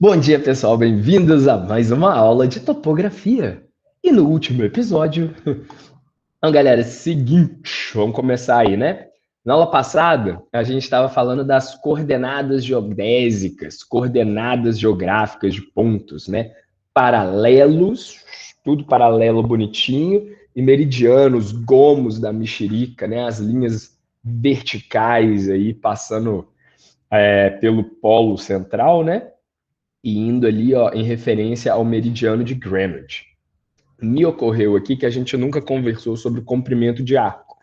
Bom dia, pessoal. Bem-vindos a mais uma aula de topografia. E no último episódio... Então, galera, é o seguinte, vamos começar aí, né? Na aula passada, a gente estava falando das coordenadas geodésicas, coordenadas geográficas de pontos, né? Paralelos, tudo paralelo bonitinho, e meridianos, gomos da mexerica, né? As linhas verticais aí passando pelo polo central, né? E indo ali, ó, em referência ao meridiano de Greenwich. Me ocorreu aqui que a gente nunca conversou sobre o comprimento de arco.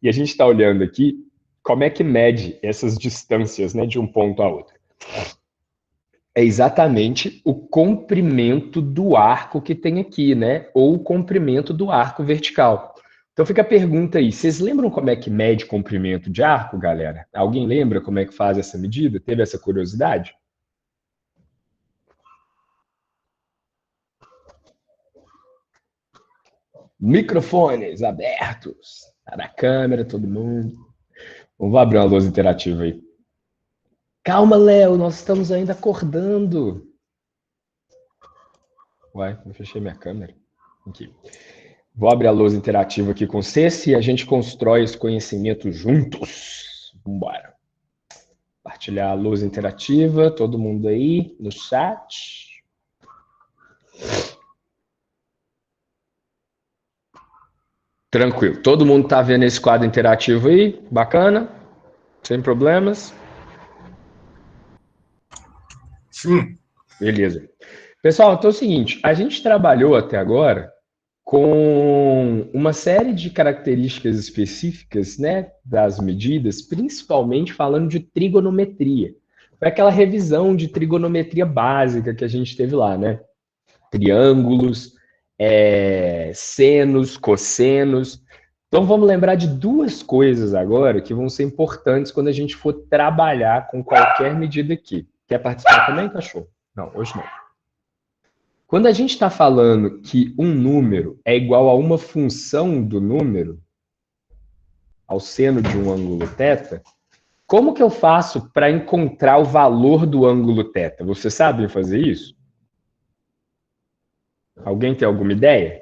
E a gente está olhando aqui como é que mede essas distâncias, né, de um ponto a outro. É exatamente o comprimento do arco que tem aqui, né? Ou o comprimento do arco vertical. Então fica a pergunta aí, vocês lembram como é que mede comprimento de arco, galera? Alguém lembra como é que faz essa medida? Teve essa curiosidade? Microfones abertos. Tá na câmera, todo mundo. Vamos abrir uma lousa interativa aí. Calma, Léo, nós estamos ainda acordando. Uai, eu fechei minha câmera. Aqui. Vou abrir a lousa interativa aqui com vocês e a gente constrói esse conhecimento juntos. Vambora. Compartilhar a lousa interativa, todo mundo aí no chat. Tranquilo. Todo mundo tá vendo esse quadro interativo aí? Bacana? Sem problemas? Sim. Beleza. Pessoal, então é o seguinte, a gente trabalhou até agora com uma série de características específicas, né, das medidas, principalmente falando de trigonometria. Foi aquela revisão de trigonometria básica que a gente teve lá, né? Triângulos, senos, cossenos. Então vamos lembrar de duas coisas agora que vão ser importantes quando a gente for trabalhar com qualquer medida aqui. Quer participar também, cachorro? Não, hoje não. Quando a gente está falando que um número é igual a uma função do número, ao seno de um ângulo θ, como que eu faço para encontrar o valor do ângulo θ? Você sabe fazer isso? Alguém tem alguma ideia?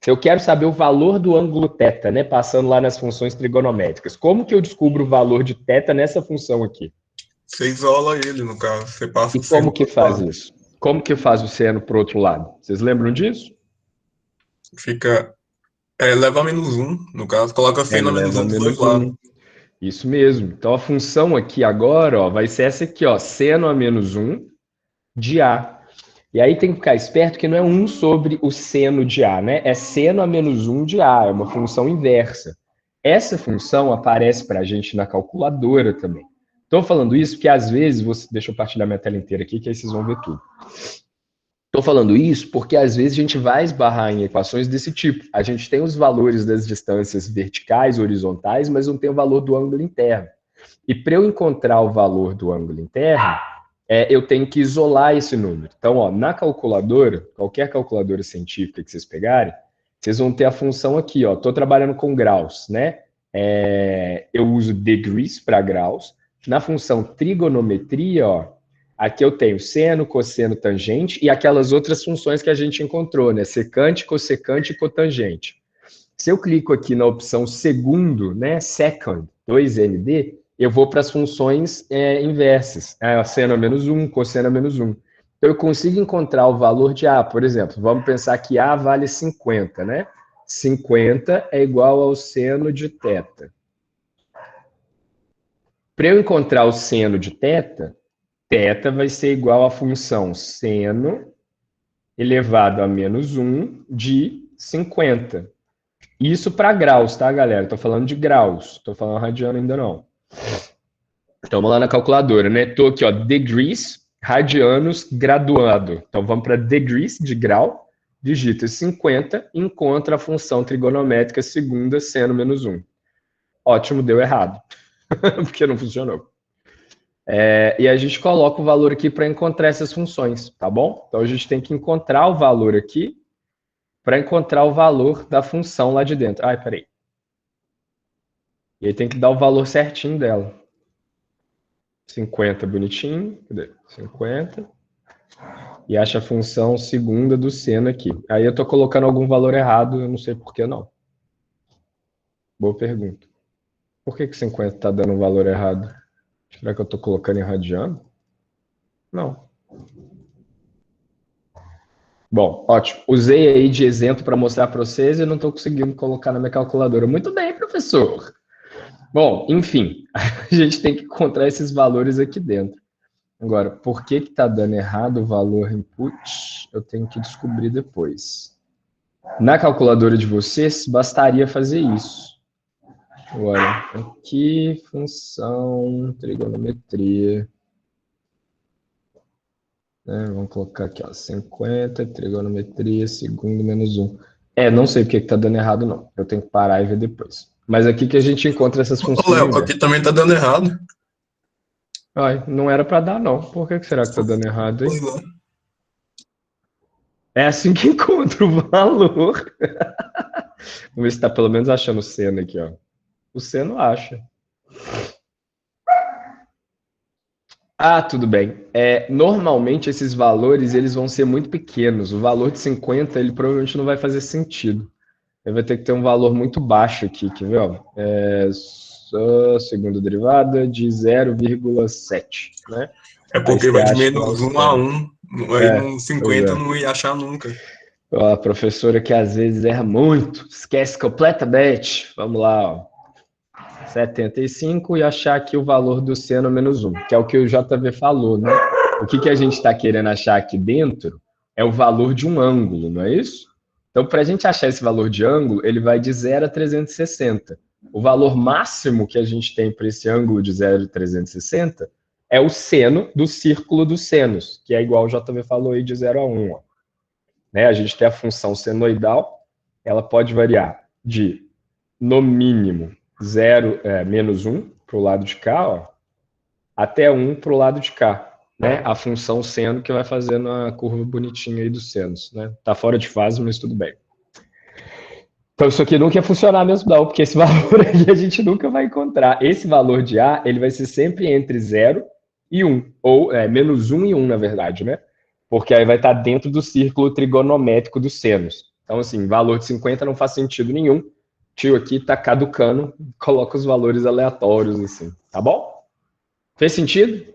Se eu quero saber o valor do ângulo θ, né, passando lá nas funções trigonométricas, como que eu descubro o valor de θ nessa função aqui? Você isola ele, no caso. Você passa E o seno como para que o outro faz lado. isso? Como que faz o seno para o outro lado? Vocês lembram disso? Fica. Leva a menos um, no caso. Coloca seno a menos Eleva a um dos dois menos lados. 1. Isso mesmo. Então a função aqui agora, ó, vai ser essa aqui, ó, seno a menos 1 de A. E aí tem que ficar esperto que não é 1 sobre o seno de A, né? É seno a menos 1 de A, é uma função inversa. Essa função aparece para a gente na calculadora também. Estou falando isso porque às vezes, deixa eu partilhar minha tela inteira aqui, que aí vocês vão ver tudo. Estou falando isso porque às vezes a gente vai esbarrar em equações desse tipo. A gente tem os valores das distâncias verticais, horizontais, mas não tem o valor do ângulo interno. E para eu encontrar o valor do ângulo interno, eu tenho que isolar esse número. Então, ó, na calculadora, qualquer calculadora científica que vocês pegarem, vocês vão ter a função aqui, ó. Estou trabalhando com graus, né? Eu uso degrees para graus. Na função trigonometria, ó, aqui eu tenho seno, cosseno, tangente e aquelas outras funções que a gente encontrou, né? Secante, cossecante e cotangente. Se eu clico aqui na opção segundo, né, second, 2nd, eu vou para as funções inversas. Seno a menos 1, cosseno a menos 1. Então, eu consigo encontrar o valor de A, por exemplo. Vamos pensar que A vale 50, né? 50 é igual ao seno de θ. Para eu encontrar o seno de θ, θ vai ser igual à função seno elevado a menos 1 de 50. Isso para graus, tá, galera? Estou falando de graus. Estou falando radiano ainda não. Então, vamos lá na calculadora, né? Estou aqui, ó, degrees, radianos, graduado. Então, vamos para degrees, de grau, digita 50, encontra a função trigonométrica segunda seno menos 1. Ótimo, deu errado, porque não funcionou. E a gente coloca o valor aqui para encontrar essas funções, tá bom? Então, a gente tem que encontrar o valor aqui para encontrar o valor da função lá de dentro. Ai, peraí. E aí tem que dar o valor certinho dela. 50 bonitinho. Cadê? 50. e acha a função segunda do seno aqui. Aí eu estou colocando algum valor errado, eu não sei por que não. Boa pergunta. Por que 50 está dando um valor errado? Será que eu estou colocando em radiano? Não. Bom, ótimo. Usei aí de exemplo para mostrar para vocês e não estou conseguindo colocar na minha calculadora. Muito bem, professor. Bom, enfim, a gente tem que encontrar esses valores aqui dentro. Agora, por que está dando errado o valor input? Eu tenho que descobrir depois. Na calculadora de vocês, bastaria fazer isso. Agora, aqui, função, trigonometria. Vamos colocar aqui, ó, 50, trigonometria, segundo, menos 1. Não sei porque que tá dando errado, não. Eu tenho que parar e ver depois. Mas aqui que a gente encontra essas funções. Ô, Léo, aqui também tá dando errado. Ai, não era para dar, não. Por que será que tá dando errado, hein? Pois é. É assim que encontra o valor. Vamos ver se tá pelo menos achando o seno aqui, ó. O seno acha. Ah, tudo bem. Normalmente esses valores eles vão ser muito pequenos. O valor de 50 ele provavelmente não vai fazer sentido. Ele vai ter que ter um valor muito baixo aqui, quer ver? Ó? Segunda derivada de 0,7, né? É porque vai de menos 1 a 1. Aí no Pois 50 é. eu não ia achar nunca. Ó, a professora que às vezes erra muito, esquece completamente. Vamos lá, ó. 75 e achar aqui o valor do seno menos 1, que é o que o JV falou, né? O que a gente está querendo achar aqui dentro é o valor de um ângulo, não é isso? Então, para a gente achar esse valor de ângulo, ele vai de 0 a 360. O valor máximo que a gente tem para esse ângulo de 0 a 360 é o seno do círculo dos senos, que é igual o JV falou aí de 0 a 1. Ó. Né? A gente tem a função senoidal, ela pode variar de, no mínimo, menos 1 para o lado de cá, ó, até 1 para o lado de cá. Né? A função seno que vai fazendo a curva bonitinha aí dos senos. Né? Tá fora de fase, mas tudo bem. Então isso aqui nunca ia funcionar mesmo não, porque esse valor aqui a gente nunca vai encontrar. Esse valor de A, ele vai ser sempre entre 0 e 1, ou menos 1 e 1, na verdade, né? Porque aí vai estar dentro do círculo trigonométrico dos senos. Então, assim, valor de 50 não faz sentido nenhum. Tio aqui tá caducando, coloca os valores aleatórios, assim, tá bom? Fez sentido?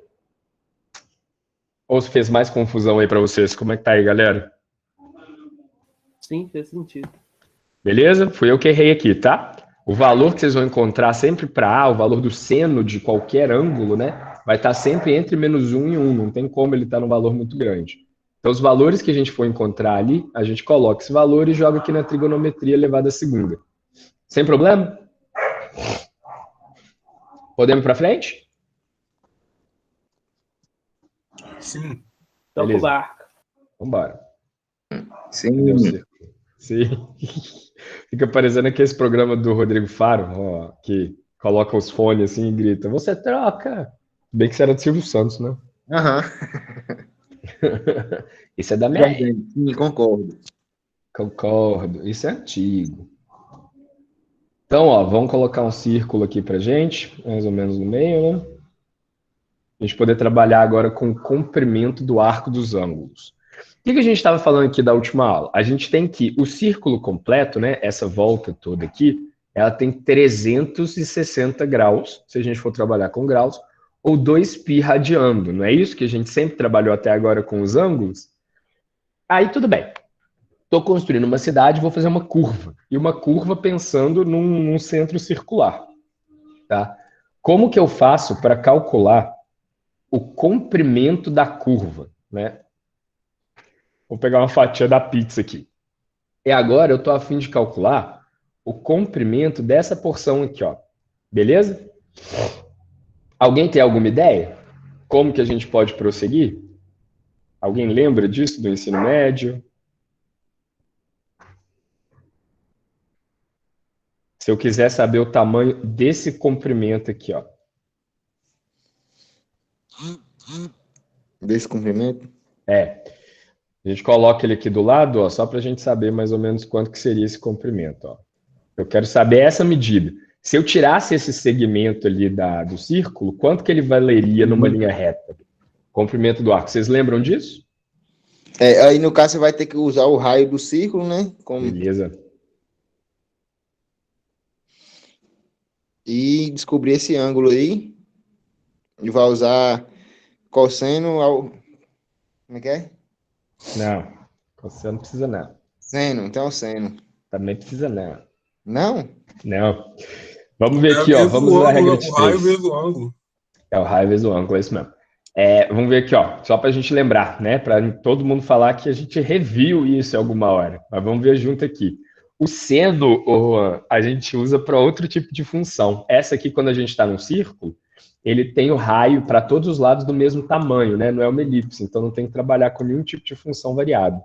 Ou fez mais confusão aí para vocês? Como é que tá aí, galera? Sim, fez sentido. Beleza? Fui eu que errei aqui, tá? O valor que vocês vão encontrar sempre para A, o valor do seno de qualquer ângulo, né? Vai estar sempre entre menos 1 e 1. Não tem como ele estar num valor muito grande. Então, os valores que a gente for encontrar ali, a gente coloca esse valor e joga aqui na trigonometria elevada a segunda. Sem problema? Podemos ir para frente? Sim. Toca o barco. Vambora. Sim. Sim. Fica parecendo aquele programa do Rodrigo Faro, ó, que coloca os fones assim e grita, você troca. Bem que isso era do Silvio Santos, né? Aham. Isso é da minha época. Sim, concordo. Concordo. Isso é antigo. Então, ó, vamos colocar um círculo aqui pra gente, mais ou menos no meio, né? A gente poder trabalhar agora com o comprimento do arco dos ângulos. O que a gente estava falando aqui da última aula? A gente tem que o círculo completo, né? Essa volta toda aqui, ela tem 360 graus, se a gente for trabalhar com graus, ou 2π radiando. Não é isso que a gente sempre trabalhou até agora com os ângulos? Aí tudo bem. Estou construindo uma cidade, vou fazer uma curva. E uma curva pensando num centro circular. Tá? Como que eu faço para calcular o comprimento da curva? Né? Vou pegar uma fatia da pizza aqui. E agora eu estou a fim de calcular o comprimento dessa porção aqui. Ó. Beleza? Alguém tem alguma ideia? Como que a gente pode prosseguir? Alguém lembra disso do ensino médio? Se eu quiser saber o tamanho desse comprimento aqui, ó. Desse comprimento? A gente coloca ele aqui do lado, ó, só para a gente saber mais ou menos quanto que seria esse comprimento, ó. Eu quero saber essa medida. Se eu tirasse esse segmento ali do círculo, quanto que ele valeria numa linha reta? Comprimento do arco. Vocês lembram disso? Aí no caso você vai ter que usar o raio do círculo, né? Beleza. E descobrir esse ângulo aí. E vai usar cosseno ao... Como é que é? Não, você não precisa não. Seno, então seno. Também precisa não. Não? Não. Vamos ver É aqui, ó. vezes Vamos o usar a ângulo, regra né? de O raio 3. vezes o ângulo. É o raio vezes o ângulo, é isso mesmo. Vamos ver aqui, ó. Só para a gente lembrar, né? Para todo mundo falar que a gente reviu isso em alguma hora. Mas vamos ver junto aqui. O seno, a gente usa para outro tipo de função. Essa aqui, quando a gente está num círculo, ele tem o raio para todos os lados do mesmo tamanho, né? Não é uma elipse, então não tem que trabalhar com nenhum tipo de função variável.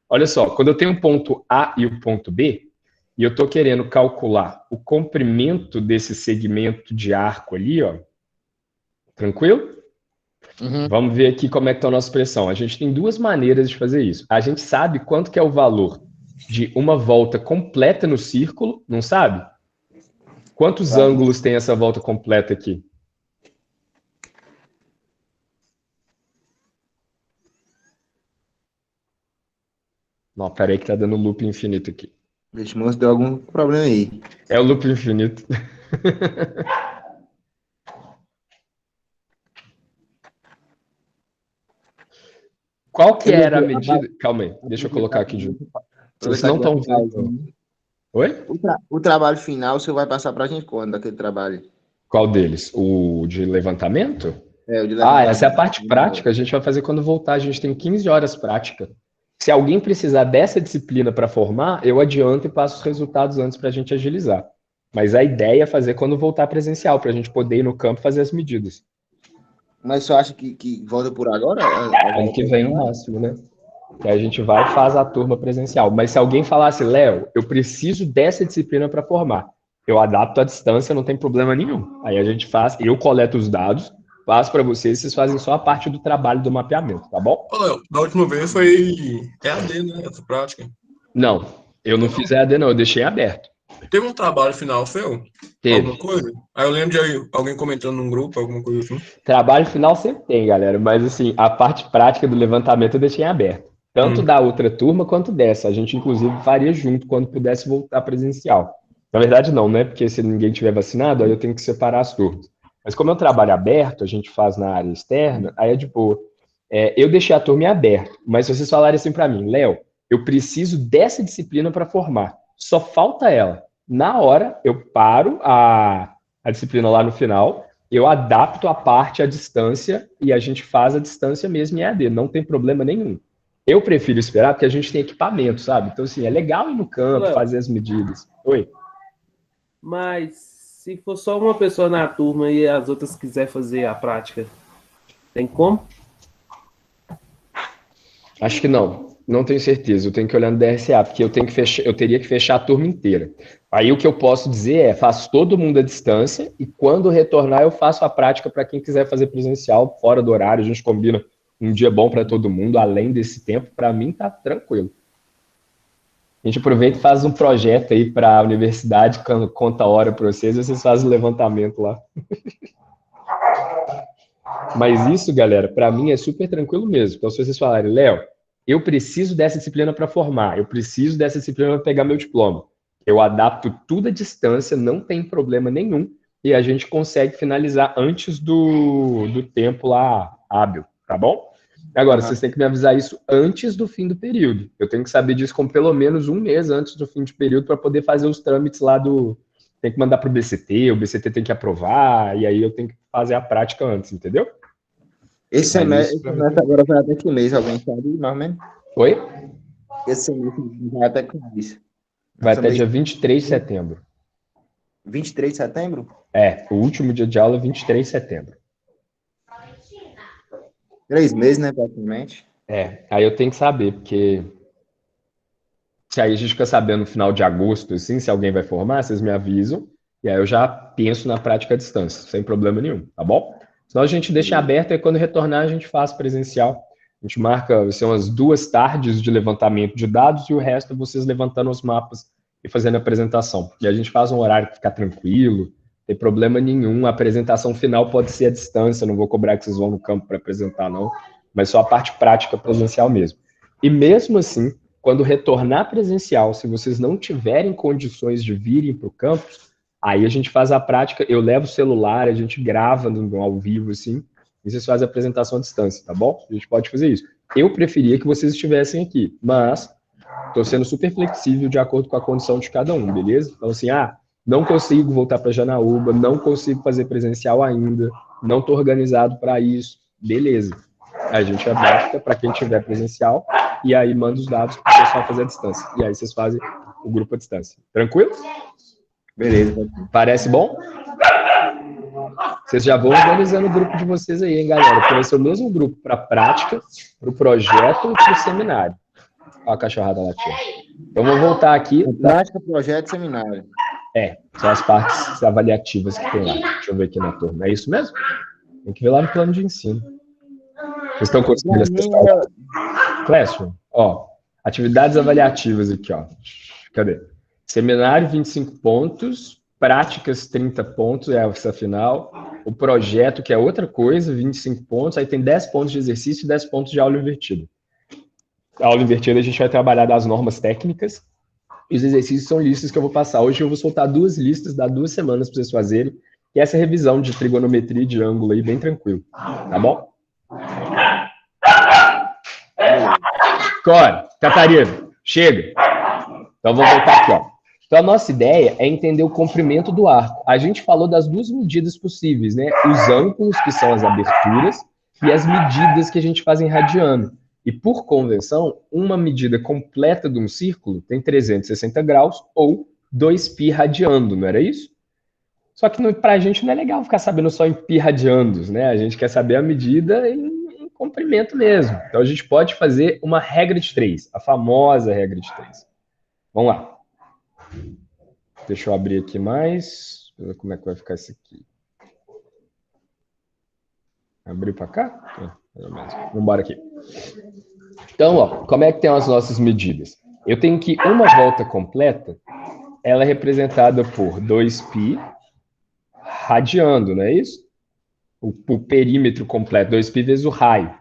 Olha só, quando eu tenho um ponto A e o ponto B, e eu estou querendo calcular o comprimento desse segmento de arco ali, ó. Tranquilo? Uhum. Vamos ver aqui como é que está a nossa expressão. A gente tem duas maneiras de fazer isso. A gente sabe quanto que é o valor de uma volta completa no círculo, não sabe? Quantos ângulos tem essa volta completa aqui? Não, peraí que tá dando loop infinito aqui. Vixe, moço, deu algum problema aí. É o loop infinito. Qual que era a medida? Calma aí, deixa eu colocar aqui junto. Vocês não estão vendo. Oi? O trabalho final você vai passar pra gente quando, daquele trabalho? Qual deles? O de levantamento? O de levantamento. Essa é a parte prática. A gente vai fazer quando voltar. A gente tem 15 horas prática. Se alguém precisar dessa disciplina para formar, eu adianto e passo os resultados antes para a gente agilizar. Mas a ideia é fazer quando voltar presencial, para a gente poder ir no campo e fazer as medidas. Mas você acha que volta por agora? Ano que vem no máximo, né? Que a gente vai e faz a turma presencial. Mas se alguém falasse, Léo, eu preciso dessa disciplina para formar, eu adapto à distância, não tem problema nenhum. Aí a gente faz, eu coleto os dados, passo para vocês fazem só a parte do trabalho do mapeamento, tá bom? Ô, Léo, da última vez foi EAD, né? Essa prática. Não, eu não fiz EAD não, eu deixei aberto. Teve um trabalho final seu? Teve. Alguma coisa? Aí eu lembro de alguém comentando num grupo, alguma coisa assim. Trabalho final sempre tem, galera, mas assim, a parte prática do levantamento eu deixei aberto. Tanto da outra turma quanto dessa. A gente, inclusive, faria junto quando pudesse voltar presencial. Na verdade, não, né? Porque se ninguém tiver vacinado, aí eu tenho que separar as turmas. Mas como é um trabalho aberto, a gente faz na área externa, aí é de boa. Eu deixei a turma em aberto, mas se vocês falarem assim para mim, Léo, eu preciso dessa disciplina para formar, só falta ela. Na hora, eu paro a disciplina lá no final, eu adapto a parte à distância e a gente faz a distância mesmo em EAD, não tem problema nenhum. Eu prefiro esperar porque a gente tem equipamento, sabe? Então, assim, é legal ir no campo, fazer as medidas. Oi? Mas se for só uma pessoa na turma e as outras quiser fazer a prática, tem como? Acho que não. Não tenho certeza. Eu tenho que olhar no DRCA, porque eu teria que fechar a turma inteira. Aí o que eu posso dizer é, faço todo mundo à distância e quando retornar eu faço a prática para quem quiser fazer presencial, fora do horário, a gente combina um dia bom para todo mundo, além desse tempo, para mim tá tranquilo. A gente aproveita e faz um projeto aí para a universidade, conta a hora para vocês, e vocês fazem o levantamento lá. Mas isso, galera, para mim é super tranquilo mesmo. Então, se vocês falarem, Léo, eu preciso dessa disciplina para formar, eu preciso dessa disciplina para pegar meu diploma, eu adapto tudo à distância, não tem problema nenhum, e a gente consegue finalizar antes do tempo lá hábil, tá bom? Agora, vocês têm que me avisar isso antes do fim do período. Eu tenho que saber disso com pelo menos um mês antes do fim de período para poder fazer os trâmites lá do... Tem que mandar para o BCT tem que aprovar, e aí eu tenho que fazer a prática antes, entendeu? Esse semestre agora vai até que mês? Alguém sabe, mais ou menos? Oi? Esse semestre vai até que mês? Vai até dia 23 de setembro. 23 de setembro? O último dia de aula é 23 de setembro. 3 meses, né, praticamente? Aí eu tenho que saber, porque se aí a gente fica sabendo no final de agosto, assim, se alguém vai formar, vocês me avisam, e aí eu já penso na prática à distância, sem problema nenhum, tá bom? Senão a gente deixa aberto e quando retornar a gente faz presencial. A gente marca, vai ser umas 2 tardes de levantamento de dados e o resto vocês levantando os mapas e fazendo a apresentação. E a gente faz um horário que ficar tranquilo, não tem problema nenhum. A apresentação final pode ser à distância, não vou cobrar que vocês vão no campo para apresentar, não. Mas só a parte prática presencial mesmo. E mesmo assim, quando retornar presencial, se vocês não tiverem condições de virem para o campus, aí a gente faz a prática, eu levo o celular, a gente grava no ao vivo, assim, e vocês fazem a apresentação à distância, tá bom? A gente pode fazer isso. Eu preferia que vocês estivessem aqui, mas estou sendo super flexível de acordo com a condição de cada um, beleza? Então, assim, não consigo voltar para Janaúba, não consigo fazer presencial ainda, não estou organizado para isso, beleza. A gente adapta para quem tiver presencial e aí manda os dados para o pessoal fazer a distância. E aí vocês fazem o grupo à distância. Tranquilo? Beleza. Parece bom? Vocês já vão organizando o grupo de vocês aí, hein, galera? Porque vai ser o mesmo grupo para prática, para o projeto e para o seminário. Olha a cachorrada latindo. Então, vou voltar aqui. Prática, projeto e seminário. São as partes avaliativas que tem lá. Deixa eu ver aqui na turma. É isso mesmo? Tem que ver lá no plano de ensino. Vocês estão conseguindo acessar? Classroom, ó. Atividades avaliativas aqui, ó. Cadê? Seminário, 25 pontos. Práticas, 30 pontos, é essa final. O projeto, que é outra coisa, 25 pontos. Aí tem 10 pontos de exercício e 10 pontos de aula invertida. A aula invertida a gente vai trabalhar das normas técnicas. E os exercícios são listas que eu vou passar. Hoje eu vou soltar 2 listas, dá 2 semanas para vocês fazerem. E essa revisão de trigonometria e de ângulo aí, bem tranquilo. Tá bom? Core, Catarina, chega. Então, vou voltar aqui, ó. Então, a nossa ideia é entender o comprimento do arco. A gente falou das 2 medidas possíveis, né? Os ângulos, que são as aberturas, e as medidas que a gente faz em radiano. E, por convenção, uma medida completa de um círculo tem 360 graus ou 2π radiando, não era isso? Só que para a gente não é legal ficar sabendo só em π radiandos, né? A gente quer saber a medida em comprimento mesmo. Então, a gente pode fazer uma regra de 3, a famosa regra de 3. Vamos lá. Deixa eu abrir aqui mais. Ver como é que vai ficar isso aqui. Abrir para cá? Vamos embora aqui. Então, ó, como é que tem as nossas medidas? Eu tenho que uma volta completa, ela é representada por 2π radiando, não é isso? O perímetro completo, 2π vezes o raio.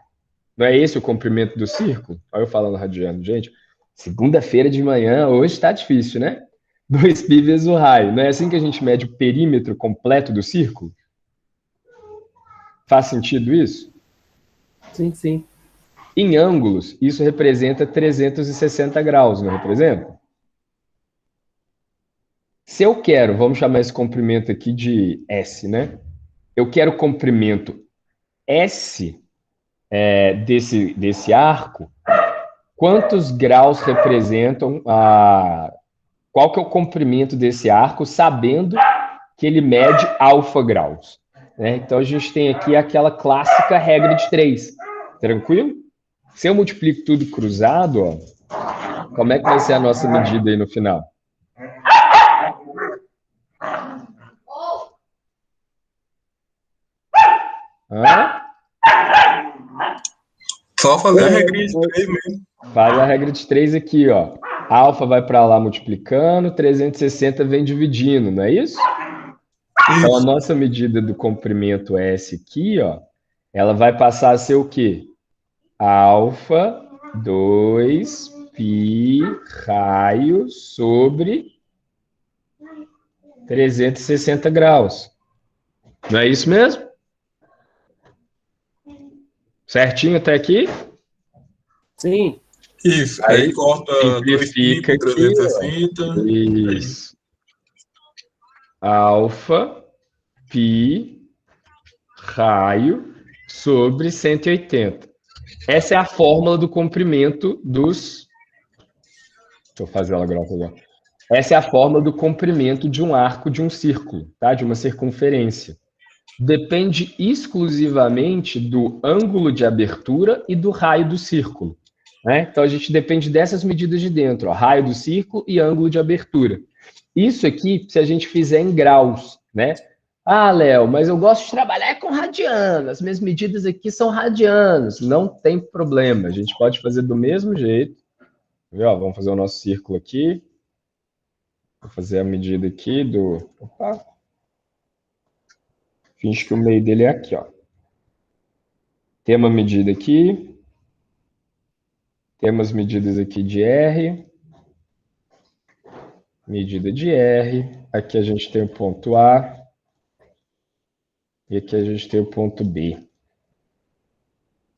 Não é esse o comprimento do círculo? Olha eu falando radiando. Gente, segunda-feira de manhã, hoje está difícil, né? 2π vezes o raio. Não é assim que a gente mede o perímetro completo do círculo? Faz sentido isso? Sim, sim. Em ângulos, isso representa 360 graus, não representa? Se eu quero, vamos chamar esse comprimento aqui de S, né? Eu quero o comprimento S desse arco, quantos graus representam qual que é o comprimento desse arco, sabendo que ele mede alfa graus, né? Então, a gente tem aqui aquela clássica regra de 3. Tranquilo? Se eu multiplico tudo cruzado, ó, como é que vai ser a nossa medida aí no final? Só fazer a regrinha de 3 mesmo. Faz a regra de 3 aqui, ó. Alfa vai para lá multiplicando, 360 vem dividindo, não é isso? Então, a nossa medida do comprimento S aqui, ó, ela vai passar a ser o quê? Alfa 2π raio sobre 360 graus. Não é isso mesmo? Certinho até aqui? Sim. Isso. Aí corta 2π simplifica por aqui, 360. Isso. Alfa π raio sobre 180. Essa é a fórmula do comprimento dos... Deixa eu fazer ela grossa agora. Essa é a fórmula do comprimento de um arco de um círculo, tá? De uma circunferência. Depende exclusivamente do ângulo de abertura e do raio do círculo, né? Então, a gente depende dessas medidas de dentro, ó, raio do círculo e ângulo de abertura. Isso aqui, se a gente fizer em graus, né? Ah, Léo, mas eu gosto de trabalhar com radianos, as minhas medidas aqui são radianos. Não tem problema, a gente pode fazer do mesmo jeito. Ó, vamos fazer o nosso círculo aqui. Vou fazer a medida aqui do... Opa! Finge que o meio dele é aqui, ó. Tem uma medida aqui. Temos medidas aqui de R. Medida de R. Aqui a gente tem o ponto A. E aqui a gente tem o ponto B.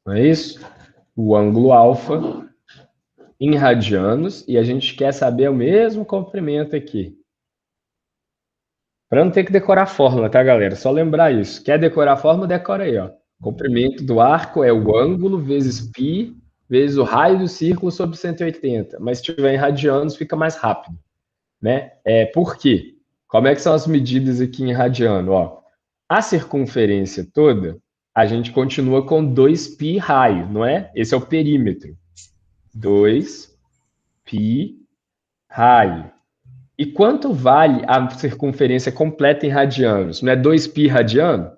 Não é isso? O ângulo alfa em radianos. E a gente quer saber o mesmo comprimento aqui. Para não ter que decorar a fórmula, tá, galera? Só lembrar isso. Quer decorar a fórmula? Decora aí, ó. Comprimento do arco é o ângulo vezes π vezes o raio do círculo sobre 180. Mas se tiver em radianos, fica mais rápido, né? Por quê? Como é que são as medidas aqui em radiano? Ó, a circunferência toda, a gente continua com 2π raio, não é? Esse é o perímetro. 2π raio. E quanto vale a circunferência completa em radianos? Não é 2π radiano?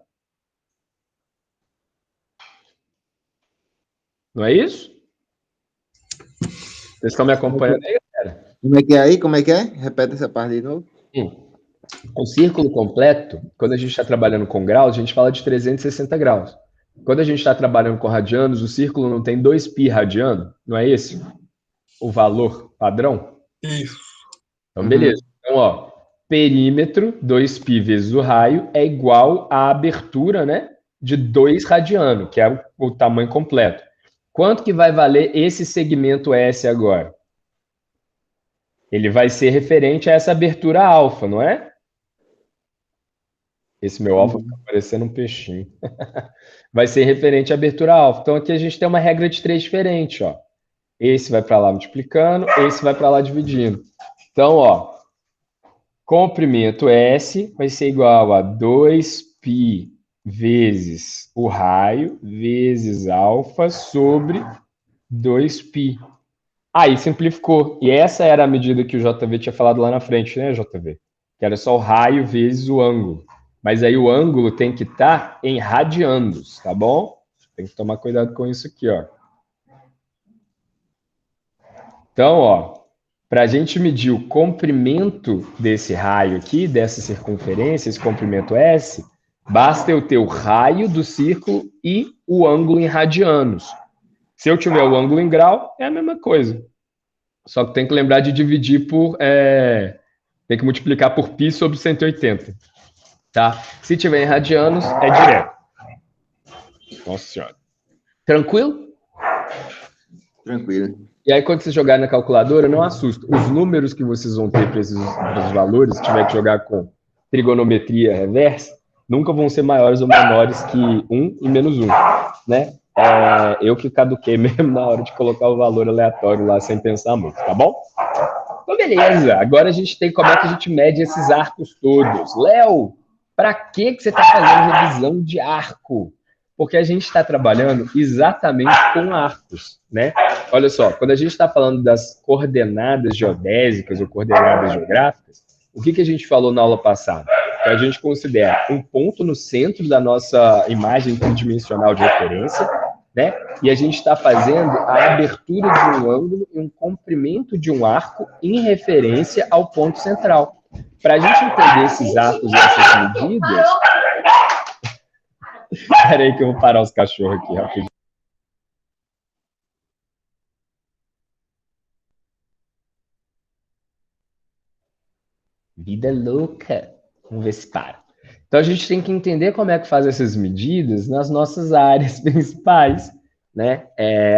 Não é isso? Vocês estão me acompanhando aí, galera? Como é que é aí? Como é que é? Repete essa parte de novo. O círculo completo, quando a gente está trabalhando com graus, a gente fala de 360 graus. Quando a gente está trabalhando com radianos, o círculo não tem 2π radiano? Não é esse o valor padrão? Isso. Então, beleza. Então, ó, perímetro, 2π vezes o raio, é igual à abertura, né, de 2 radiano, que é o tamanho completo. Quanto que vai valer esse segmento S agora? Ele vai ser referente a essa abertura alfa, não é? Esse meu alfa está parecendo um peixinho. Vai ser referente à abertura alfa. Então, aqui a gente tem uma regra de 3 diferente, ó. Esse vai para lá multiplicando, esse vai para lá dividindo. Então, ó, comprimento S vai ser igual a 2π vezes o raio vezes alfa sobre 2π. Aí simplificou. E essa era a medida que o JV tinha falado lá na frente, né, JV? Que era só o raio vezes o ângulo. Mas aí o ângulo tem que estar em radianos, tá bom? Tem que tomar cuidado com isso aqui, ó. Então, ó, para a gente medir o comprimento desse raio aqui, dessa circunferência, esse comprimento S, basta eu ter o raio do círculo e o ângulo em radianos. Se eu tiver o ângulo em grau, é a mesma coisa. Só que tem que lembrar de dividir por... tem que multiplicar por π sobre 180. Tá? Se tiver em radianos, é direto. Nossa Senhora. Tranquilo? Tranquilo. E aí, quando vocês jogarem na calculadora, não assusta. Os números que vocês vão ter para esses valores, se tiver que jogar com trigonometria reversa, nunca vão ser maiores ou menores que 1 e menos 1, né? Eu que caduquei mesmo na hora de colocar o valor aleatório lá, sem pensar muito, tá bom? Então, beleza. Agora a gente tem como é que a gente mede esses arcos todos. Léo, para que você está fazendo revisão de arco? Porque a gente está trabalhando exatamente com arcos, né? Olha só, quando a gente está falando das coordenadas geodésicas ou coordenadas geográficas, o que a gente falou na aula passada? Que a gente considera um ponto no centro da nossa imagem tridimensional de referência, né? E a gente está fazendo a abertura de um ângulo e um comprimento de um arco em referência ao ponto central. Para a gente entender esses arcos e essas medidas... Espera aí que eu vou parar os cachorros aqui rapidinho. Vida louca. Vamos ver se para. Então, a gente tem que entender como é que faz essas medidas nas nossas áreas principais, né?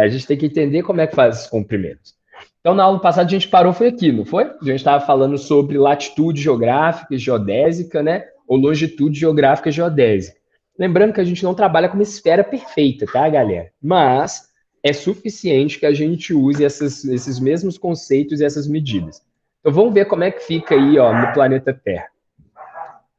A gente tem que entender como é que faz esses comprimentos. Então, na aula passada, a gente parou, foi aqui, não foi? A gente estava falando sobre latitude geográfica, geodésica, né? Ou longitude geográfica, geodésica. Lembrando que a gente não trabalha com uma esfera perfeita, tá, galera? Mas é suficiente que a gente use esses mesmos conceitos e essas medidas. Então, vamos ver como é que fica aí, ó, no planeta Terra.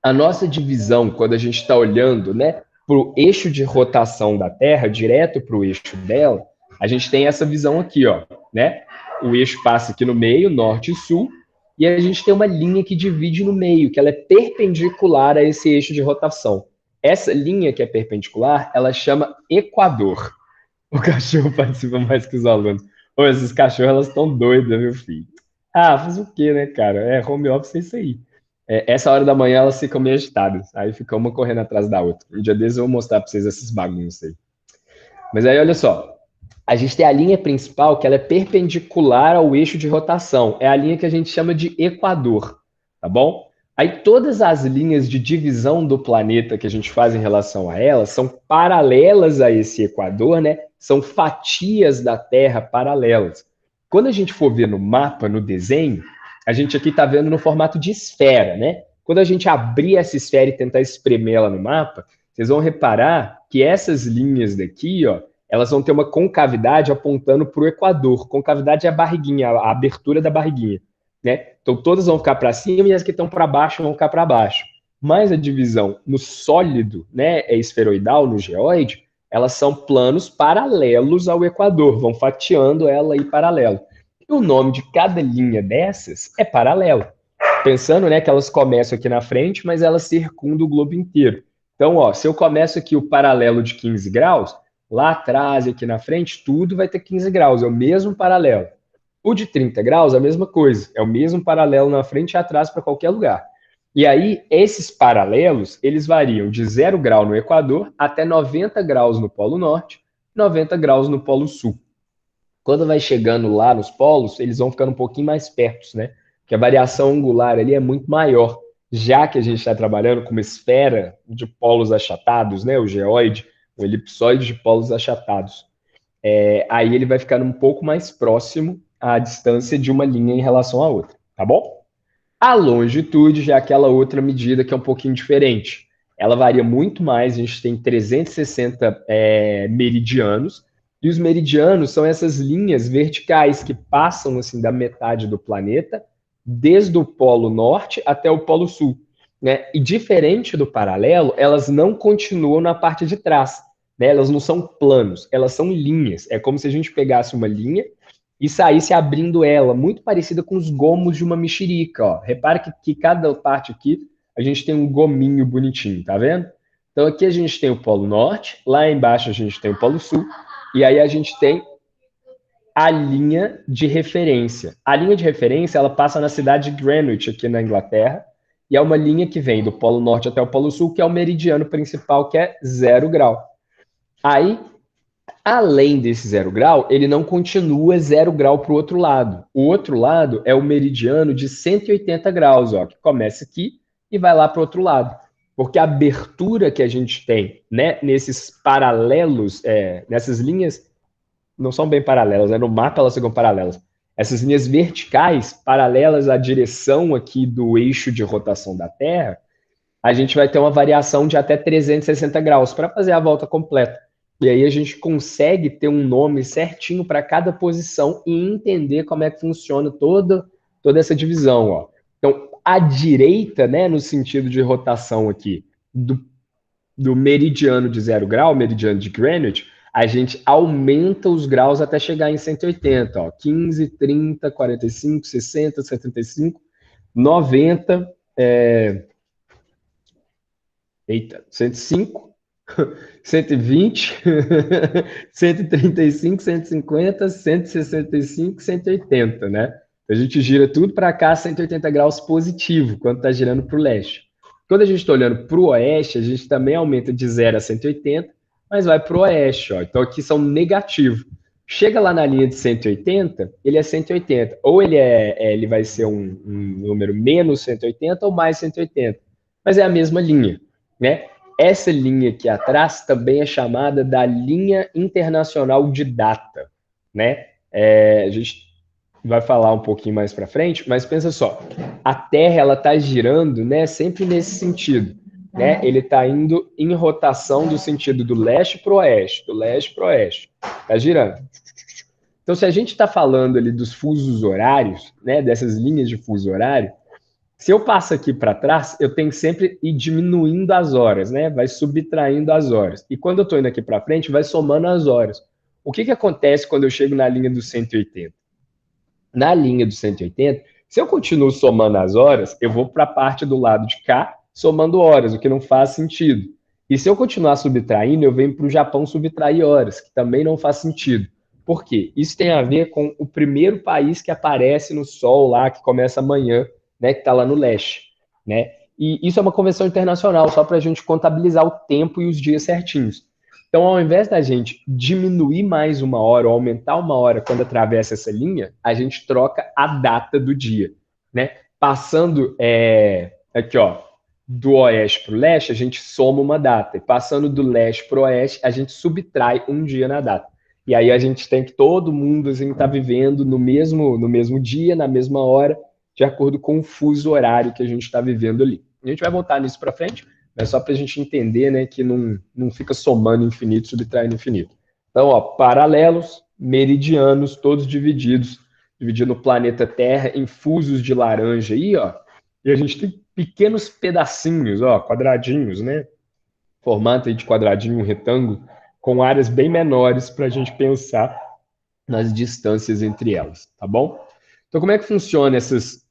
A nossa divisão, quando a gente está olhando, né, para o eixo de rotação da Terra, direto para o eixo dela, a gente tem essa visão aqui, ó, né? O eixo passa aqui no meio, norte e sul, e a gente tem uma linha que divide no meio, que ela é perpendicular a esse eixo de rotação. Essa linha que é perpendicular, ela chama equador. O cachorro participa mais que os alunos. Ô, esses cachorros, elas estão doidas, meu filho. Ah, faz o quê, né, cara? Home office é isso aí. Essa hora da manhã, elas ficam meio agitadas. Aí fica uma correndo atrás da outra. Um dia desses eu vou mostrar pra vocês essas bagunças aí. Mas aí, olha só. A gente tem a linha principal, que ela é perpendicular ao eixo de rotação. É a linha que a gente chama de equador, tá bom? Aí todas as linhas de divisão do planeta que a gente faz em relação a ela são paralelas a esse equador, né? São fatias da Terra paralelas. Quando a gente for ver no mapa, no desenho, a gente aqui está vendo no formato de esfera, né? Quando a gente abrir essa esfera e tentar espremer ela no mapa, vocês vão reparar que essas linhas daqui, ó, elas vão ter uma concavidade apontando para o equador. Concavidade é a barriguinha, a abertura da barriguinha, né? Então todas vão ficar para cima e as que estão para baixo vão ficar para baixo. Mas a divisão no sólido, né, é esferoidal, no geóide, elas são planos paralelos ao equador, vão fatiando ela aí paralelo. E o nome de cada linha dessas é paralelo. Pensando, né, que elas começam aqui na frente, mas elas circundam o globo inteiro. Então, ó, se eu começo aqui o paralelo de 15 graus, lá atrás e aqui na frente, tudo vai ter 15 graus, é o mesmo paralelo. O de 30 graus, a mesma coisa, é o mesmo paralelo na frente e atrás para qualquer lugar. E aí, esses paralelos, eles variam de 0 grau no Equador até 90 graus no Polo Norte, 90 graus no Polo Sul. Quando vai chegando lá nos polos, eles vão ficando um pouquinho mais perto, né? Porque a variação angular ali é muito maior, já que a gente está trabalhando com uma esfera de polos achatados, né? O geóide, o elipsoide de polos achatados. Aí ele vai ficando um pouco mais próximo à distância de uma linha em relação à outra, tá bom? A longitude já é aquela outra medida que é um pouquinho diferente. Ela varia muito mais, a gente tem 360 meridianos, e os meridianos são essas linhas verticais que passam assim da metade do planeta, desde o Polo Norte até o Polo Sul, né? E diferente do paralelo, elas não continuam na parte de trás, né? Elas não são planos, elas são linhas. É como se a gente pegasse uma linha e saísse abrindo ela, muito parecida com os gomos de uma mexerica, ó. Repare que cada parte aqui a gente tem um gominho bonitinho, tá vendo? Então aqui a gente tem o Polo Norte, lá embaixo a gente tem o Polo Sul, e aí a gente tem a linha de referência. A linha de referência, ela passa na cidade de Greenwich, aqui na Inglaterra, e é uma linha que vem do Polo Norte até o Polo Sul, que é o meridiano principal, que é 0 grau. Aí, além desse 0 grau, ele não continua 0 grau para o outro lado. O outro lado é o meridiano de 180 graus, ó, que começa aqui e vai lá para o outro lado. Porque a abertura que a gente tem, né, nesses paralelos, nessas linhas, não são bem paralelas, né? No mapa elas ficam paralelas. Essas linhas verticais, paralelas à direção aqui do eixo de rotação da Terra, a gente vai ter uma variação de até 360 graus para fazer a volta completa. E aí a gente consegue ter um nome certinho para cada posição e entender como é que funciona toda essa divisão, ó. Então, à direita, né, no sentido de rotação aqui, do meridiano de 0 grau, meridiano de Greenwich, a gente aumenta os graus até chegar em 180, ó, 15, 30, 45, 60, 75, 90, 105, 120, 135, 150, 165, 180, né? A gente gira tudo para cá, 180 graus positivo, quando está girando para o leste. Quando a gente está olhando para o oeste, a gente também aumenta de 0 a 180, mas vai para o oeste, ó. Então aqui são negativo. Chega lá na linha de 180, ele é 180. Ou ele vai ser um número menos 180 ou mais 180. Mas é a mesma linha, né? Essa linha aqui atrás também é chamada da linha internacional de data, né? A gente vai falar um pouquinho mais para frente, mas pensa só, a Terra ela está girando, né? Sempre nesse sentido. Né? Ele está indo em rotação do sentido do leste para o oeste, do leste para o oeste. Está girando. Então, se a gente está falando ali dos fusos horários, né, dessas linhas de fuso horário, se eu passo aqui para trás, eu tenho que sempre ir diminuindo as horas, né? Vai subtraindo as horas. E quando eu estou indo aqui para frente, vai somando as horas. O que acontece quando eu chego na linha dos 180? Na linha dos 180, se eu continuo somando as horas, eu vou para a parte do lado de cá, somando horas, o que não faz sentido. E se eu continuar subtraindo, eu venho para o Japão subtrair horas, que também não faz sentido. Por quê? Isso tem a ver com o primeiro país que aparece no Sol lá, que começa amanhã, né, que está lá no leste. Né? E isso é uma convenção internacional, só para a gente contabilizar o tempo e os dias certinhos. Então, ao invés da gente diminuir mais uma hora ou aumentar uma hora quando atravessa essa linha, a gente troca a data do dia, né? Passando aqui, ó, do oeste para o leste, a gente soma uma data. E passando do leste para o oeste, a gente subtrai um dia na data. E aí a gente tem que todo mundo assim, tá vivendo no mesmo dia, na mesma hora, de acordo com o fuso horário que a gente está vivendo ali. A gente vai voltar nisso para frente, mas só para a gente entender, né, que não fica somando infinito, subtraindo infinito. Então, ó, paralelos, meridianos, todos dividindo o planeta Terra em fusos de laranja aí, ó. E a gente tem pequenos pedacinhos, ó, quadradinhos, né? Formato aí de quadradinho, um retângulo, com áreas bem menores para a gente pensar nas distâncias entre elas, tá bom? Então, como é que funciona esse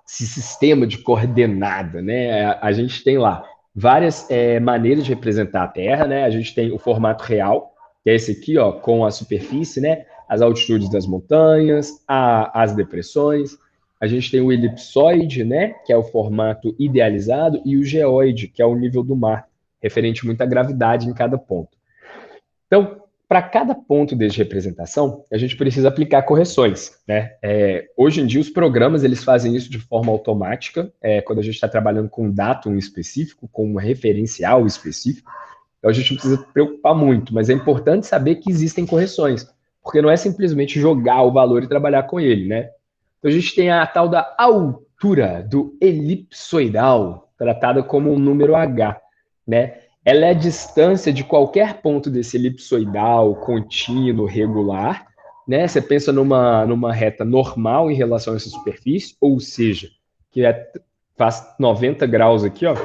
sistema de coordenada, né? A gente tem lá várias maneiras de representar a Terra, né? A gente tem o formato real, que é esse aqui, ó, com a superfície, né? As altitudes das montanhas, as depressões. A gente tem o elipsoide, né? Que é o formato idealizado, e o geoide, que é o nível do mar, referente muito à gravidade em cada ponto. Então, para cada ponto de representação, a gente precisa aplicar correções, né? Hoje em dia, os programas eles fazem isso de forma automática, quando a gente está trabalhando com um datum específico, com um referencial específico. Então, a gente não precisa preocupar muito, mas é importante saber que existem correções, porque não é simplesmente jogar o valor e trabalhar com ele, né? Então, a gente tem a tal da altura do elipsoidal, tratada como um número H, né? Ela é a distância de qualquer ponto desse elipsoidal, contínuo, regular, né? Você pensa numa reta normal em relação a essa superfície, ou seja, que faz 90 graus aqui, ó,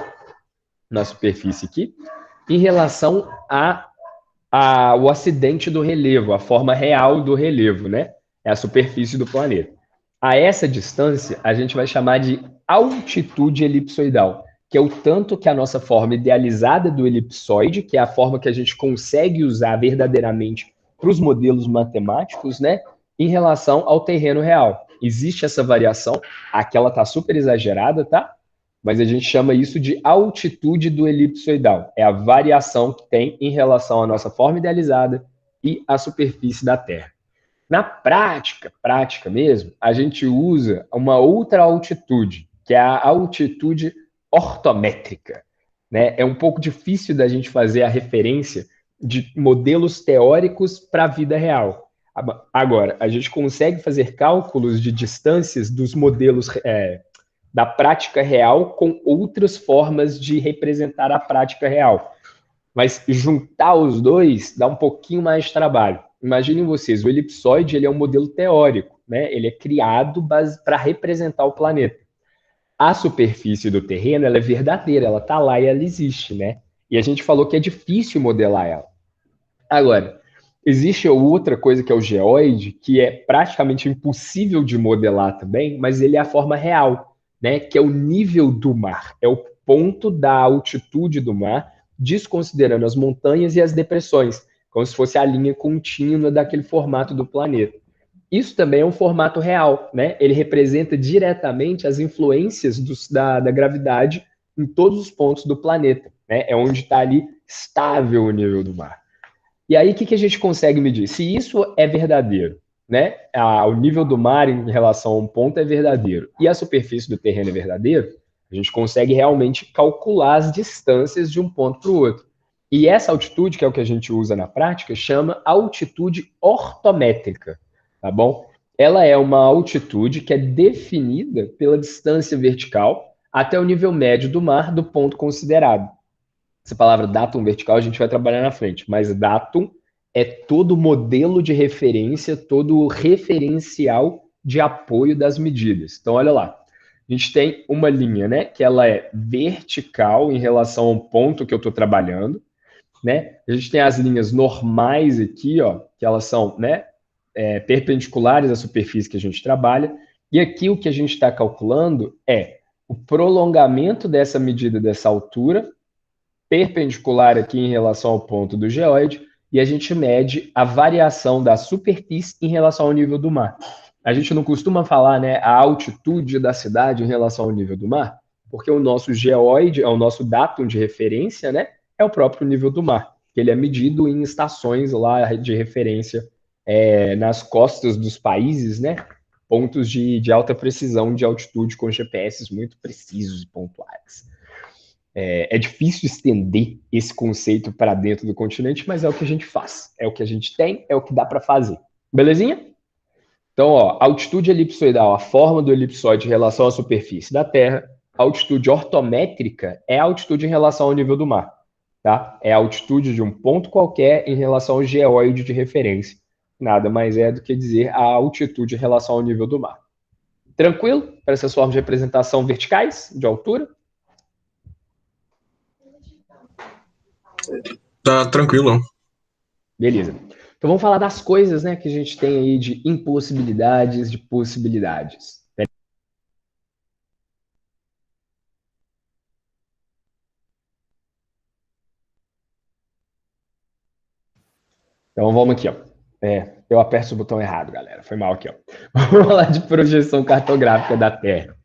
na superfície aqui, em relação ao acidente do relevo, a forma real do relevo, né? É a superfície do planeta. A essa distância, a gente vai chamar de altitude elipsoidal, que é o tanto que a nossa forma idealizada do elipsoide, que é a forma que a gente consegue usar verdadeiramente para os modelos matemáticos, né, em relação ao terreno real. Existe essa variação, aqui ela está super exagerada, tá? Mas a gente chama isso de altitude do elipsoidal. É a variação que tem em relação à nossa forma idealizada e à superfície da Terra. Na prática mesmo, a gente usa uma outra altitude, que é a altitude ortométrica, né? É um pouco difícil da gente fazer a referência de modelos teóricos para a vida real. Agora, a gente consegue fazer cálculos de distâncias dos modelos da prática real com outras formas de representar a prática real. Mas juntar os dois dá um pouquinho mais de trabalho. Imaginem vocês, o elipsoide ele é um modelo teórico, né? Ele é criado para representar o planeta. A superfície do terreno ela é verdadeira, ela está lá e ela existe, né? E a gente falou que é difícil modelar ela. Agora, existe outra coisa que é o geoide, que é praticamente impossível de modelar também, mas ele é a forma real, né? Que é o nível do mar, é o ponto da altitude do mar, desconsiderando as montanhas e as depressões, como se fosse a linha contínua daquele formato do planeta. Isso também é um formato real, né? Ele representa diretamente as influências da gravidade em todos os pontos do planeta, né? É onde está ali estável o nível do mar. E aí, o que a gente consegue medir? Se isso é verdadeiro, né? O nível do mar em relação a um ponto é verdadeiro e a superfície do terreno é verdadeiro, a gente consegue realmente calcular as distâncias de um ponto para o outro. E essa altitude, que é o que a gente usa na prática, chama altitude ortométrica, tá bom? Ela é uma altitude que é definida pela distância vertical até o nível médio do mar do ponto considerado. Essa palavra datum vertical a gente vai trabalhar na frente, mas datum é todo modelo de referência, todo referencial de apoio das medidas. Então, olha lá. A gente tem uma linha, né, que ela é vertical em relação ao ponto que eu estou trabalhando, né? A gente tem as linhas normais aqui, ó, que elas são, né, perpendiculares à superfície que a gente trabalha. E aqui o que a gente está calculando é o prolongamento dessa medida dessa altura, perpendicular aqui em relação ao ponto do geóide, e a gente mede a variação da superfície em relação ao nível do mar. A gente não costuma falar, né, a altitude da cidade em relação ao nível do mar, porque o nosso geóide, é o nosso datum de referência, né, é o próprio nível do mar, que ele é medido em estações lá de referência nas costas dos países, né? Pontos de alta precisão de altitude com GPS muito precisos e pontuais. É difícil estender esse conceito para dentro do continente, mas é o que a gente faz. É o que a gente tem, é o que dá para fazer. Belezinha? Então, ó, altitude elipsoidal, a forma do elipsoide em relação à superfície da Terra. Altitude ortométrica é a altitude em relação ao nível do mar. Tá? É a altitude de um ponto qualquer em relação ao geóide de referência. Nada mais é do que dizer a altitude em relação ao nível do mar. Tranquilo? Para essas formas de representação verticais, de altura? Tá tranquilo. Beleza. Então vamos falar das coisas, né, que a gente tem aí de impossibilidades, de possibilidades. Então vamos aqui, ó. Eu aperto o botão errado, galera. Foi mal aqui, ó. Vamos falar de projeção cartográfica da Terra.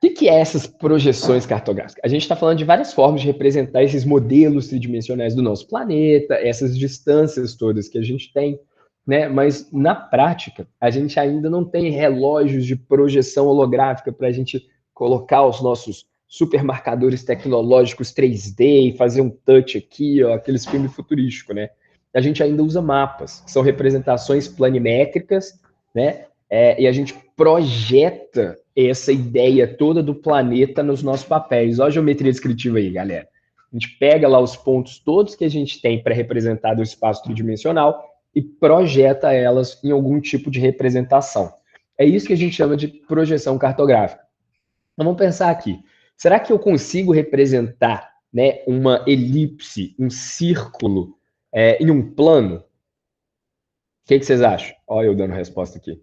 O que é essas projeções cartográficas? A gente está falando de várias formas de representar esses modelos tridimensionais do nosso planeta, essas distâncias todas que a gente tem, né? Mas na prática, a gente ainda não tem relógios de projeção holográfica para a gente colocar os nossos supermarcadores tecnológicos 3D e fazer um touch aqui, ó, aqueles filmes futurísticos, né? A gente ainda usa mapas, que são representações planimétricas, né? E a gente projeta essa ideia toda do planeta nos nossos papéis. Olha a geometria descritiva aí, galera. A gente pega lá os pontos todos que a gente tem para representar do espaço tridimensional e projeta elas em algum tipo de representação. É isso que a gente chama de projeção cartográfica. Então vamos pensar aqui. Será que eu consigo representar, né, uma elipse, um círculo, em um plano? O que vocês acham? Olha eu dando resposta aqui.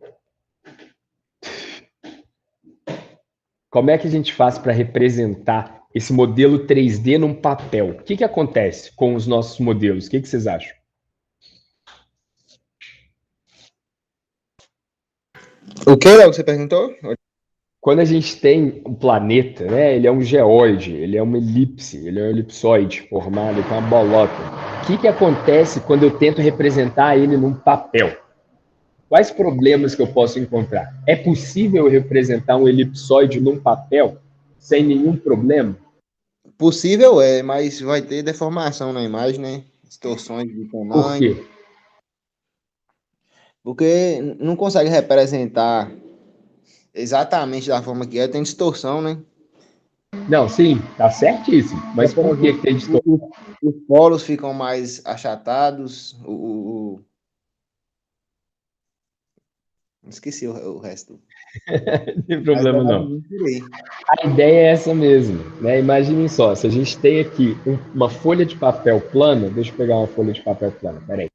Como é que a gente faz para representar esse modelo 3D num papel? O que acontece com os nossos modelos? O que vocês acham? O que, Léo, que você perguntou? Quando a gente tem um planeta, né, ele é um geóide, ele é uma elipse, ele é um elipsoide formado com uma bolota. O que acontece quando eu tento representar ele num papel? Quais problemas que eu posso encontrar? É possível representar um elipsoide num papel sem nenhum problema? Possível é, mas vai ter deformação na imagem, né? Distorções de Por tamanho. quê? Porque não consegue representar exatamente da forma que é, tem distorção, né? Não, sim, tá certíssimo. Mas por que tem distorção? Os polos ficam mais achatados, esqueci o resto. Não tem problema não. Por aí. A ideia é essa mesmo, né? Imaginem só, se a gente tem aqui uma folha de papel plana, deixa eu pegar uma folha de papel plana, peraí.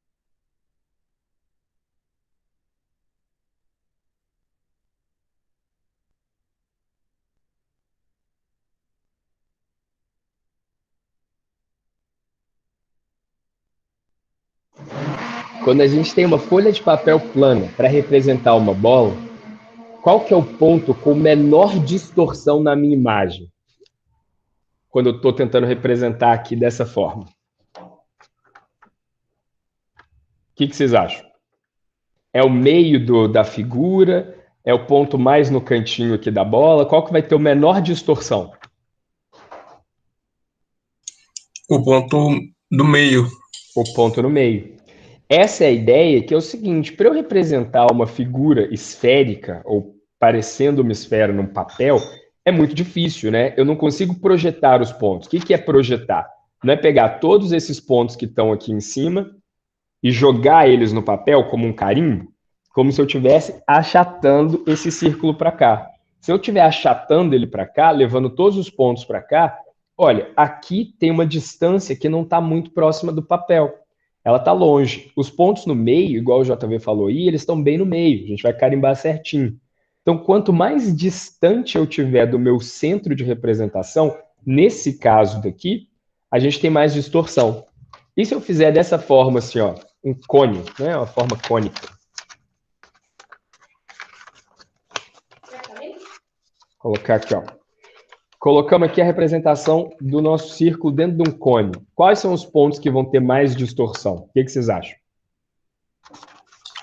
Quando a gente tem uma folha de papel plana para representar uma bola, qual que é o ponto com menor distorção na minha imagem? Quando eu estou tentando representar aqui dessa forma. O que vocês acham? É o meio da figura? É o ponto mais no cantinho aqui da bola? Qual que vai ter o menor distorção? O ponto do meio. O ponto no meio. Essa é a ideia, que é o seguinte, para eu representar uma figura esférica ou parecendo uma esfera num papel, é muito difícil, né? Eu não consigo projetar os pontos. O que é projetar? Não é pegar todos esses pontos que estão aqui em cima e jogar eles no papel como um carimbo, como se eu estivesse achatando esse círculo para cá. Se eu estiver achatando ele para cá, levando todos os pontos para cá, olha, aqui tem uma distância que não está muito próxima do papel. Ela está longe. Os pontos no meio, igual o JV falou aí, eles estão bem no meio. A gente vai carimbar certinho. Então, quanto mais distante eu tiver do meu centro de representação, nesse caso daqui, a gente tem mais distorção. E se eu fizer dessa forma, assim, ó, um cone, né, uma forma cônica? Vou colocar aqui, ó. Colocamos aqui a representação do nosso círculo dentro de um cone. Quais são os pontos que vão ter mais distorção? O que vocês acham?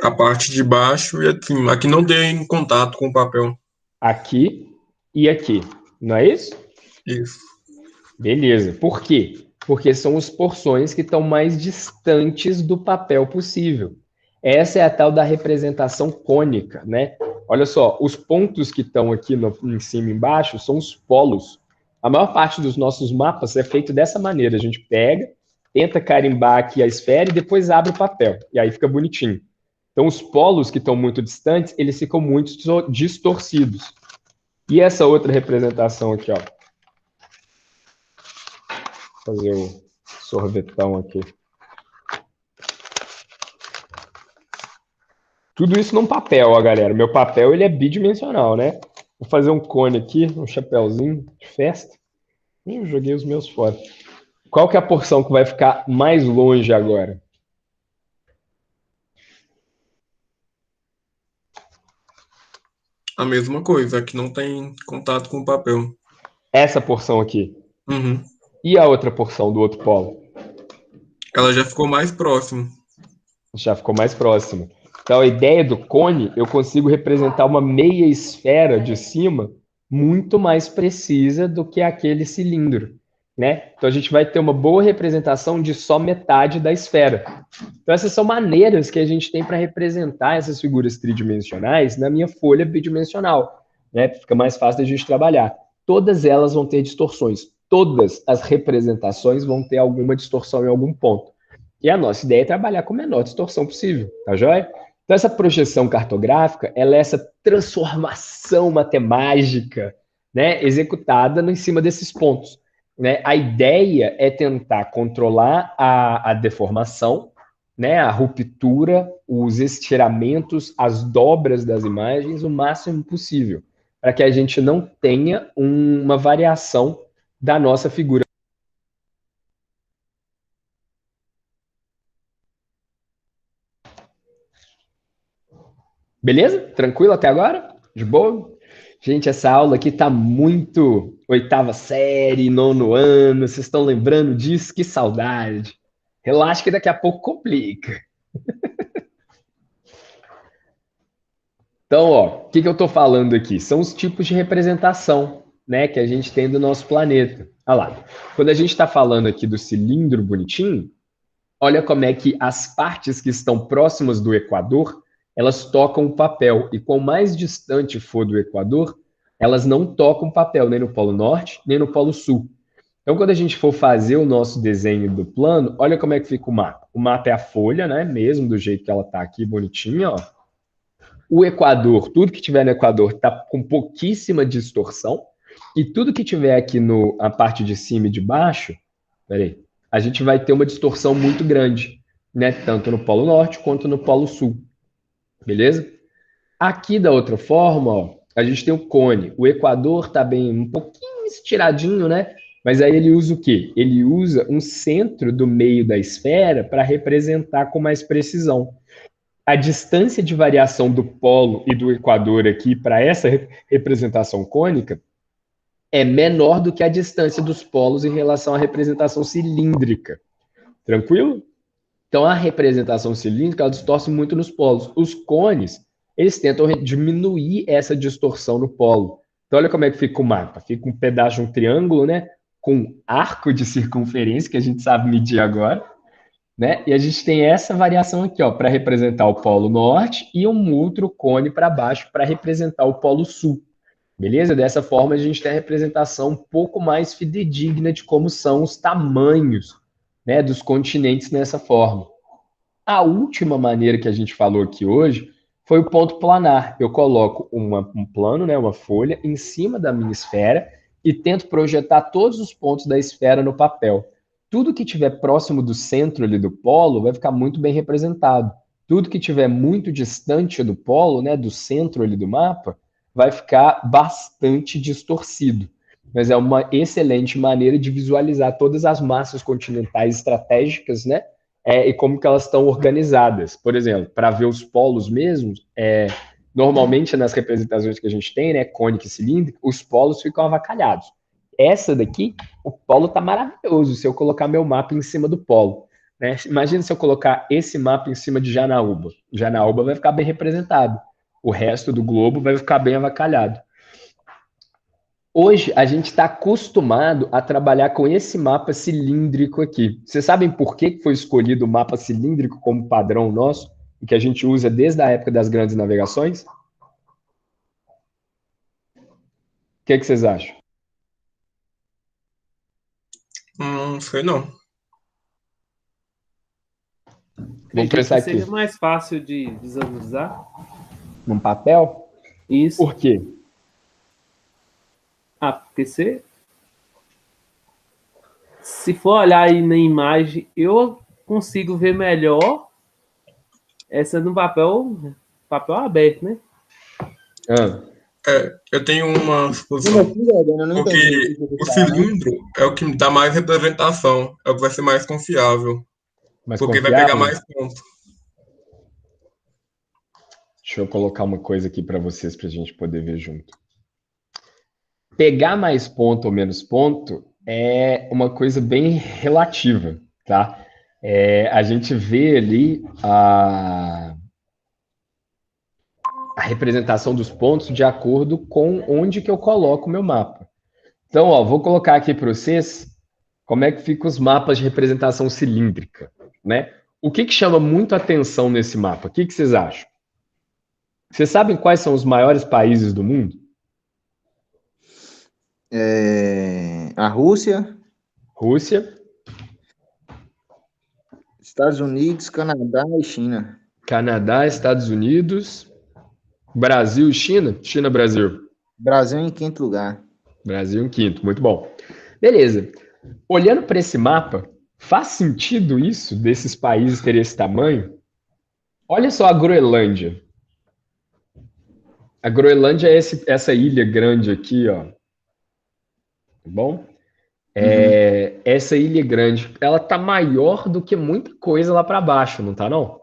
A parte de baixo e aqui. Aqui não tem contato com o papel. Aqui e aqui. Não é isso? Isso. Beleza. Por quê? Porque são as porções que estão mais distantes do papel possível. Essa é a tal da representação cônica, né? Olha só, os pontos que estão aqui em cima e embaixo são os polos. A maior parte dos nossos mapas é feito dessa maneira. A gente pega, tenta carimbar aqui a esfera e depois abre o papel. E aí fica bonitinho. Então, os polos que estão muito distantes, eles ficam muito distorcidos. E essa outra representação aqui, ó. Vou fazer o sorvetão aqui. Tudo isso num papel, ó, galera. Meu papel, ele é bidimensional, né? Vou fazer um cone aqui, um chapéuzinho de festa. Eu joguei os meus fora. Qual que é a porção que vai ficar mais longe agora? A mesma coisa, aqui não tem contato com o papel. Essa porção aqui. Uhum. E a outra porção do outro polo? Ela já ficou mais próxima. Já ficou mais próxima. Então, a ideia do cone, eu consigo representar uma meia esfera de cima muito mais precisa do que aquele cilindro, né? Então, a gente vai ter uma boa representação de só metade da esfera. Então, essas são maneiras que a gente tem para representar essas figuras tridimensionais na minha folha bidimensional, né? Fica mais fácil da gente trabalhar. Todas elas vão ter distorções. Todas as representações vão ter alguma distorção em algum ponto. E a nossa ideia é trabalhar com a menor distorção possível, tá joia? Então, essa projeção cartográfica, ela é essa transformação matemática, né, executada em cima desses pontos, né? A ideia é tentar controlar a deformação, né, a ruptura, os estiramentos, as dobras das imagens o máximo possível, para que a gente não tenha uma variação da nossa figura. Beleza? Tranquilo até agora? De boa? Gente, essa aula aqui tá muito oitava série, nono ano. Vocês estão lembrando disso? Que saudade. Relaxa que daqui a pouco complica. Então, ó, o que eu tô falando aqui? São os tipos de representação, né, que a gente tem do nosso planeta. Olha lá. Quando a gente está falando aqui do cilindro bonitinho, olha como é que as partes que estão próximas do Equador, elas tocam o papel. E quanto mais distante for do Equador, elas não tocam o papel, nem no Polo Norte, nem no Polo Sul. Então, quando a gente for fazer o nosso desenho do plano, olha como é que fica o mapa. O mapa é a folha, né? Mesmo do jeito que ela está aqui, bonitinha, ó. O Equador, tudo que tiver no Equador está com pouquíssima distorção. E tudo que tiver aqui na parte de cima e de baixo, peraí, a gente vai ter uma distorção muito grande, né? Tanto no Polo Norte quanto no Polo Sul. Beleza? Aqui, da outra forma, ó, a gente tem o cone. O Equador está bem um pouquinho estiradinho, né? Mas aí ele usa o quê? Ele usa um centro do meio da esfera para representar com mais precisão. A distância de variação do polo e do Equador aqui para essa representação cônica é menor do que a distância dos polos em relação à representação cilíndrica. Tranquilo? Então, a representação cilíndrica, ela distorce muito nos polos. Os cones, eles tentam diminuir essa distorção no polo. Então, olha como é que fica o mapa. Fica um pedaço de um triângulo, né? Com arco de circunferência, que a gente sabe medir agora, né? E a gente tem essa variação aqui, ó, para representar o polo norte e um outro cone para baixo para representar o polo sul. Beleza? Dessa forma, a gente tem a representação um pouco mais fidedigna de como são os tamanhos, né, dos continentes nessa forma. A última maneira que a gente falou aqui hoje foi o ponto planar. Eu coloco um plano, né, uma folha, em cima da minha esfera e tento projetar todos os pontos da esfera no papel. Tudo que estiver próximo do centro ali do polo vai ficar muito bem representado. Tudo que estiver muito distante do polo, né, do centro ali do mapa, vai ficar bastante distorcido. Mas é uma excelente maneira de visualizar todas as massas continentais estratégicas, né? E como que elas estão organizadas. Por exemplo, para ver os polos mesmos, normalmente nas representações que a gente tem, né, cônica e cilíndrica, os polos ficam avacalhados. essa daqui, o polo tá maravilhoso se eu colocar meu mapa em cima do polo, né? Imagina se eu colocar esse mapa em cima de Janaúba. Janaúba vai ficar bem representado. O resto do globo vai ficar bem avacalhado. Hoje, a gente está acostumado a trabalhar com esse mapa cilíndrico aqui. Vocês sabem por que foi escolhido o mapa cilíndrico como padrão nosso e que a gente usa desde a época das grandes navegações? O que vocês acham? Não sei não. Vamos pensar aqui. Seria mais fácil de visualizar? Num papel? Isso. Por quê? Porque se for olhar aí na imagem, eu consigo ver melhor essa no papel aberto, né? Eu tenho uma suposição. Porque o cilindro é o que dá mais representação, é o que vai ser mais confiável. Porque vai pegar mais pontos. Deixa eu colocar uma coisa aqui para vocês, para a gente poder ver junto. Pegar mais ponto ou menos ponto é uma coisa bem relativa, tá? A gente vê ali a representação dos pontos de acordo com onde que eu coloco o meu mapa. Então, ó, vou colocar aqui para vocês como é que ficam os mapas de representação cilíndrica, né? O que chama muito atenção nesse mapa? O que vocês acham? Vocês sabem quais são os maiores países do mundo? A Rússia. Rússia. Estados Unidos, Canadá e China. Canadá, Estados Unidos, Brasil e China? China, Brasil. Brasil em quinto lugar. Brasil em quinto, muito bom. Beleza. Olhando para esse mapa, faz sentido isso, desses países terem esse tamanho? Olha só a Groenlândia. A Groenlândia é essa ilha grande aqui, ó. Tá bom? Essa ilha grande, ela tá maior do que muita coisa lá para baixo, não tá não?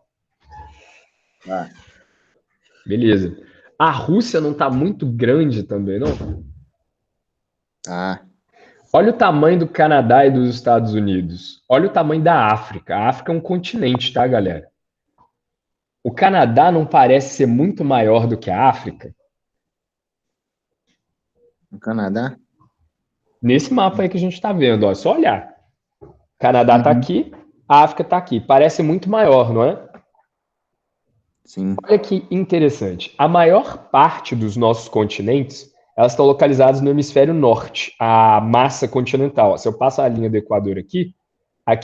Beleza. A Rússia não tá muito grande também, não? Olha o tamanho do Canadá e dos Estados Unidos. Olha o tamanho da África. A África é um continente, tá, galera? O Canadá não parece ser muito maior do que a África? O Canadá? Nesse mapa aí que a gente está vendo, ó, é só olhar. O Canadá está aqui, a África está aqui. Parece muito maior, não é? Sim. Olha que interessante. A maior parte dos nossos continentes, elas estão localizadas no hemisfério norte, a massa continental. Se eu passo a linha do Equador aqui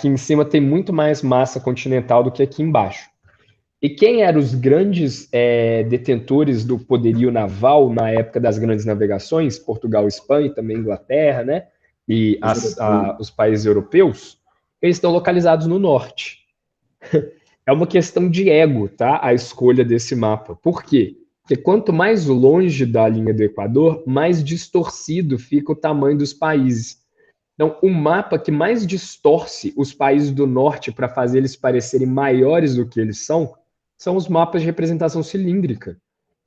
em cima tem muito mais massa continental do que aqui embaixo. E quem eram os grandes detentores do poderio naval na época das grandes navegações? Portugal, Espanha e também Inglaterra, né? E os países europeus, eles estão localizados no norte. É uma questão de ego, tá? A escolha desse mapa. Por quê? Porque quanto mais longe da linha do Equador, mais distorcido fica o tamanho dos países. Então, o mapa que mais distorce os países do norte para fazer eles parecerem maiores do que eles são os mapas de representação cilíndrica.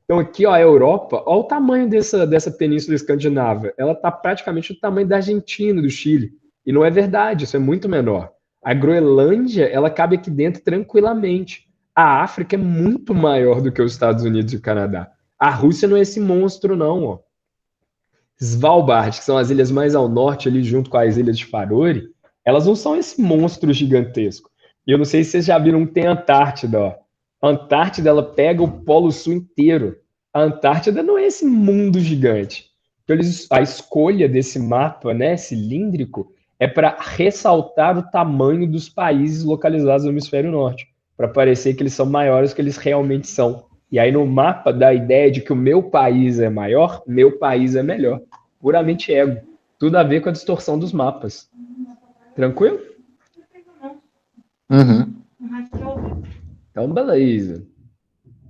Então, aqui, ó, a Europa, ó o tamanho dessa península escandinava. Ela está praticamente do tamanho da Argentina, do Chile. E não é verdade, isso é muito menor. A Groenlândia, ela cabe aqui dentro tranquilamente. A África é muito maior do que os Estados Unidos e o Canadá. A Rússia não é esse monstro, não, ó. Svalbard, que são as ilhas mais ao norte, ali junto com as ilhas de Faroe, elas não são esse monstro gigantesco. E eu não sei se vocês já viram que tem a Antártida, ó. A Antártida, ela pega o Polo Sul inteiro. A Antártida não é esse mundo gigante. Então, a escolha desse mapa, né, cilíndrico, é para ressaltar o tamanho dos países localizados no hemisfério norte, para parecer que eles são maiores do que eles realmente são. E aí, no mapa, dá a ideia de que o meu país é maior, meu país é melhor. Puramente ego. Tudo a ver com a distorção dos mapas. Tranquilo? Então, beleza.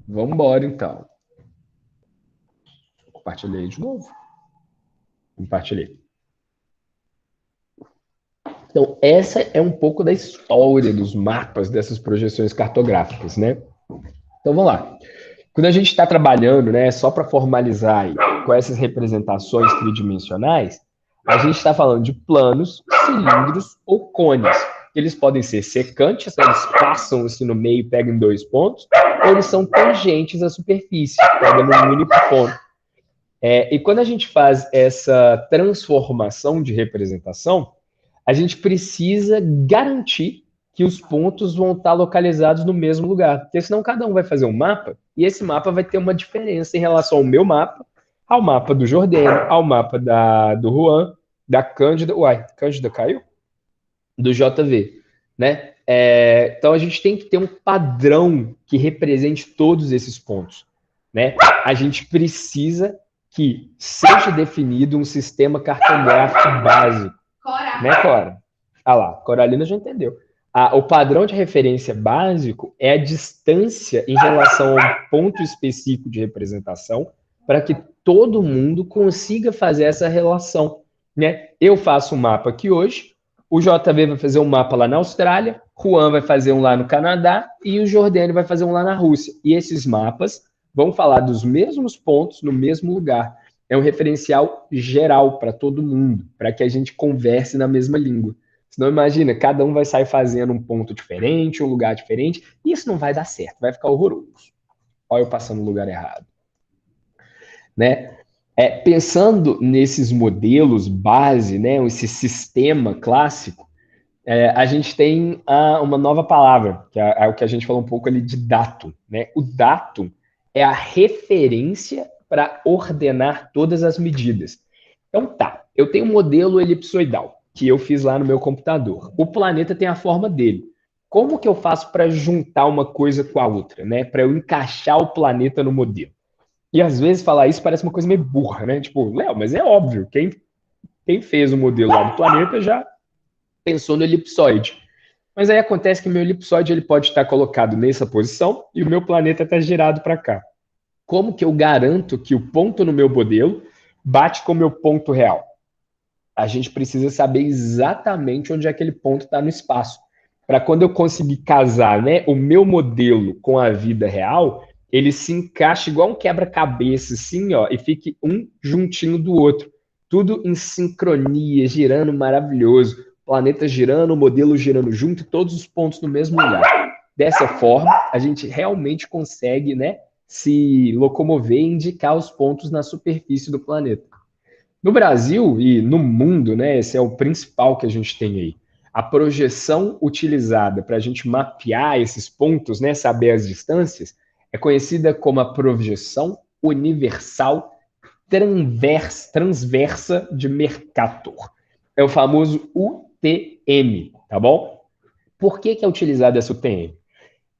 Vamos embora, então. Compartilhei de novo. Compartilhei. Então, essa é um pouco da história dos mapas, dessas projeções cartográficas, né? Então, vamos lá. Quando a gente está trabalhando, né, só para formalizar aí, com essas representações tridimensionais, A gente está falando de planos, cilindros ou cones. Eles podem ser secantes, né? Eles passam assim no meio e pegam em 2 pontos, ou eles são tangentes à superfície, pegam num único ponto. E quando a gente faz essa transformação de representação, a gente precisa garantir que os pontos vão estar localizados no mesmo lugar, porque senão cada um vai fazer um mapa, e esse mapa vai ter uma diferença em relação ao meu mapa, ao mapa do Jordano, ao mapa do Juan, da Cândida. Uai, Cândida caiu? Do JV, né? Então a gente tem que ter um padrão que represente todos esses pontos, né? A gente precisa que seja definido um sistema cartográfico básico. Cora. Né, Cora? Ah lá, Coralina já entendeu. O padrão de referência básico é a distância em relação a um ponto específico de representação para que todo mundo consiga fazer essa relação, né? Eu faço um mapa aqui hoje, o JV vai fazer um mapa lá na Austrália, Juan vai fazer um lá no Canadá e o Jordano vai fazer um lá na Rússia. E esses mapas vão falar dos mesmos pontos no mesmo lugar. É um referencial geral para todo mundo, para que a gente converse na mesma língua. Senão, imagina, cada um vai sair fazendo um ponto diferente, um lugar diferente, e isso não vai dar certo, vai ficar horroroso. Olha eu passando no lugar errado. Né? Pensando nesses modelos base, né, esse sistema clássico, a gente tem uma nova palavra, que é o que a gente falou um pouco ali de datum. Né? O datum é a referência para ordenar todas as medidas. Então tá, eu tenho um modelo elipsoidal que eu fiz lá no meu computador. O planeta tem a forma dele. Como que eu faço para juntar uma coisa com a outra, né? Para eu encaixar o planeta no modelo? E às vezes falar isso parece uma coisa meio burra, né? Tipo, Léo, mas é óbvio, quem fez o modelo lá do planeta já pensou no elipsoide. Mas aí acontece que meu elipsoide ele pode estar colocado nessa posição e o meu planeta está girado para cá. Como que eu garanto que o ponto no meu modelo bate com o meu ponto real? A gente precisa saber exatamente onde aquele ponto está no espaço. Para quando eu conseguir casar, né, o meu modelo com a vida real, ele se encaixa igual um quebra-cabeça, assim, ó, e fique um juntinho do outro. Tudo em sincronia, girando maravilhoso. O planeta girando, o modelo girando junto, e todos os pontos no mesmo lugar. Dessa forma, a gente realmente consegue, né, se locomover e indicar os pontos na superfície do planeta. No Brasil e no mundo, né, esse é o principal que a gente tem aí. A projeção utilizada para a gente mapear esses pontos, né, saber as distâncias, é conhecida como a projeção universal transversa de Mercator. É o famoso UTM, tá bom? Por que é utilizada essa UTM?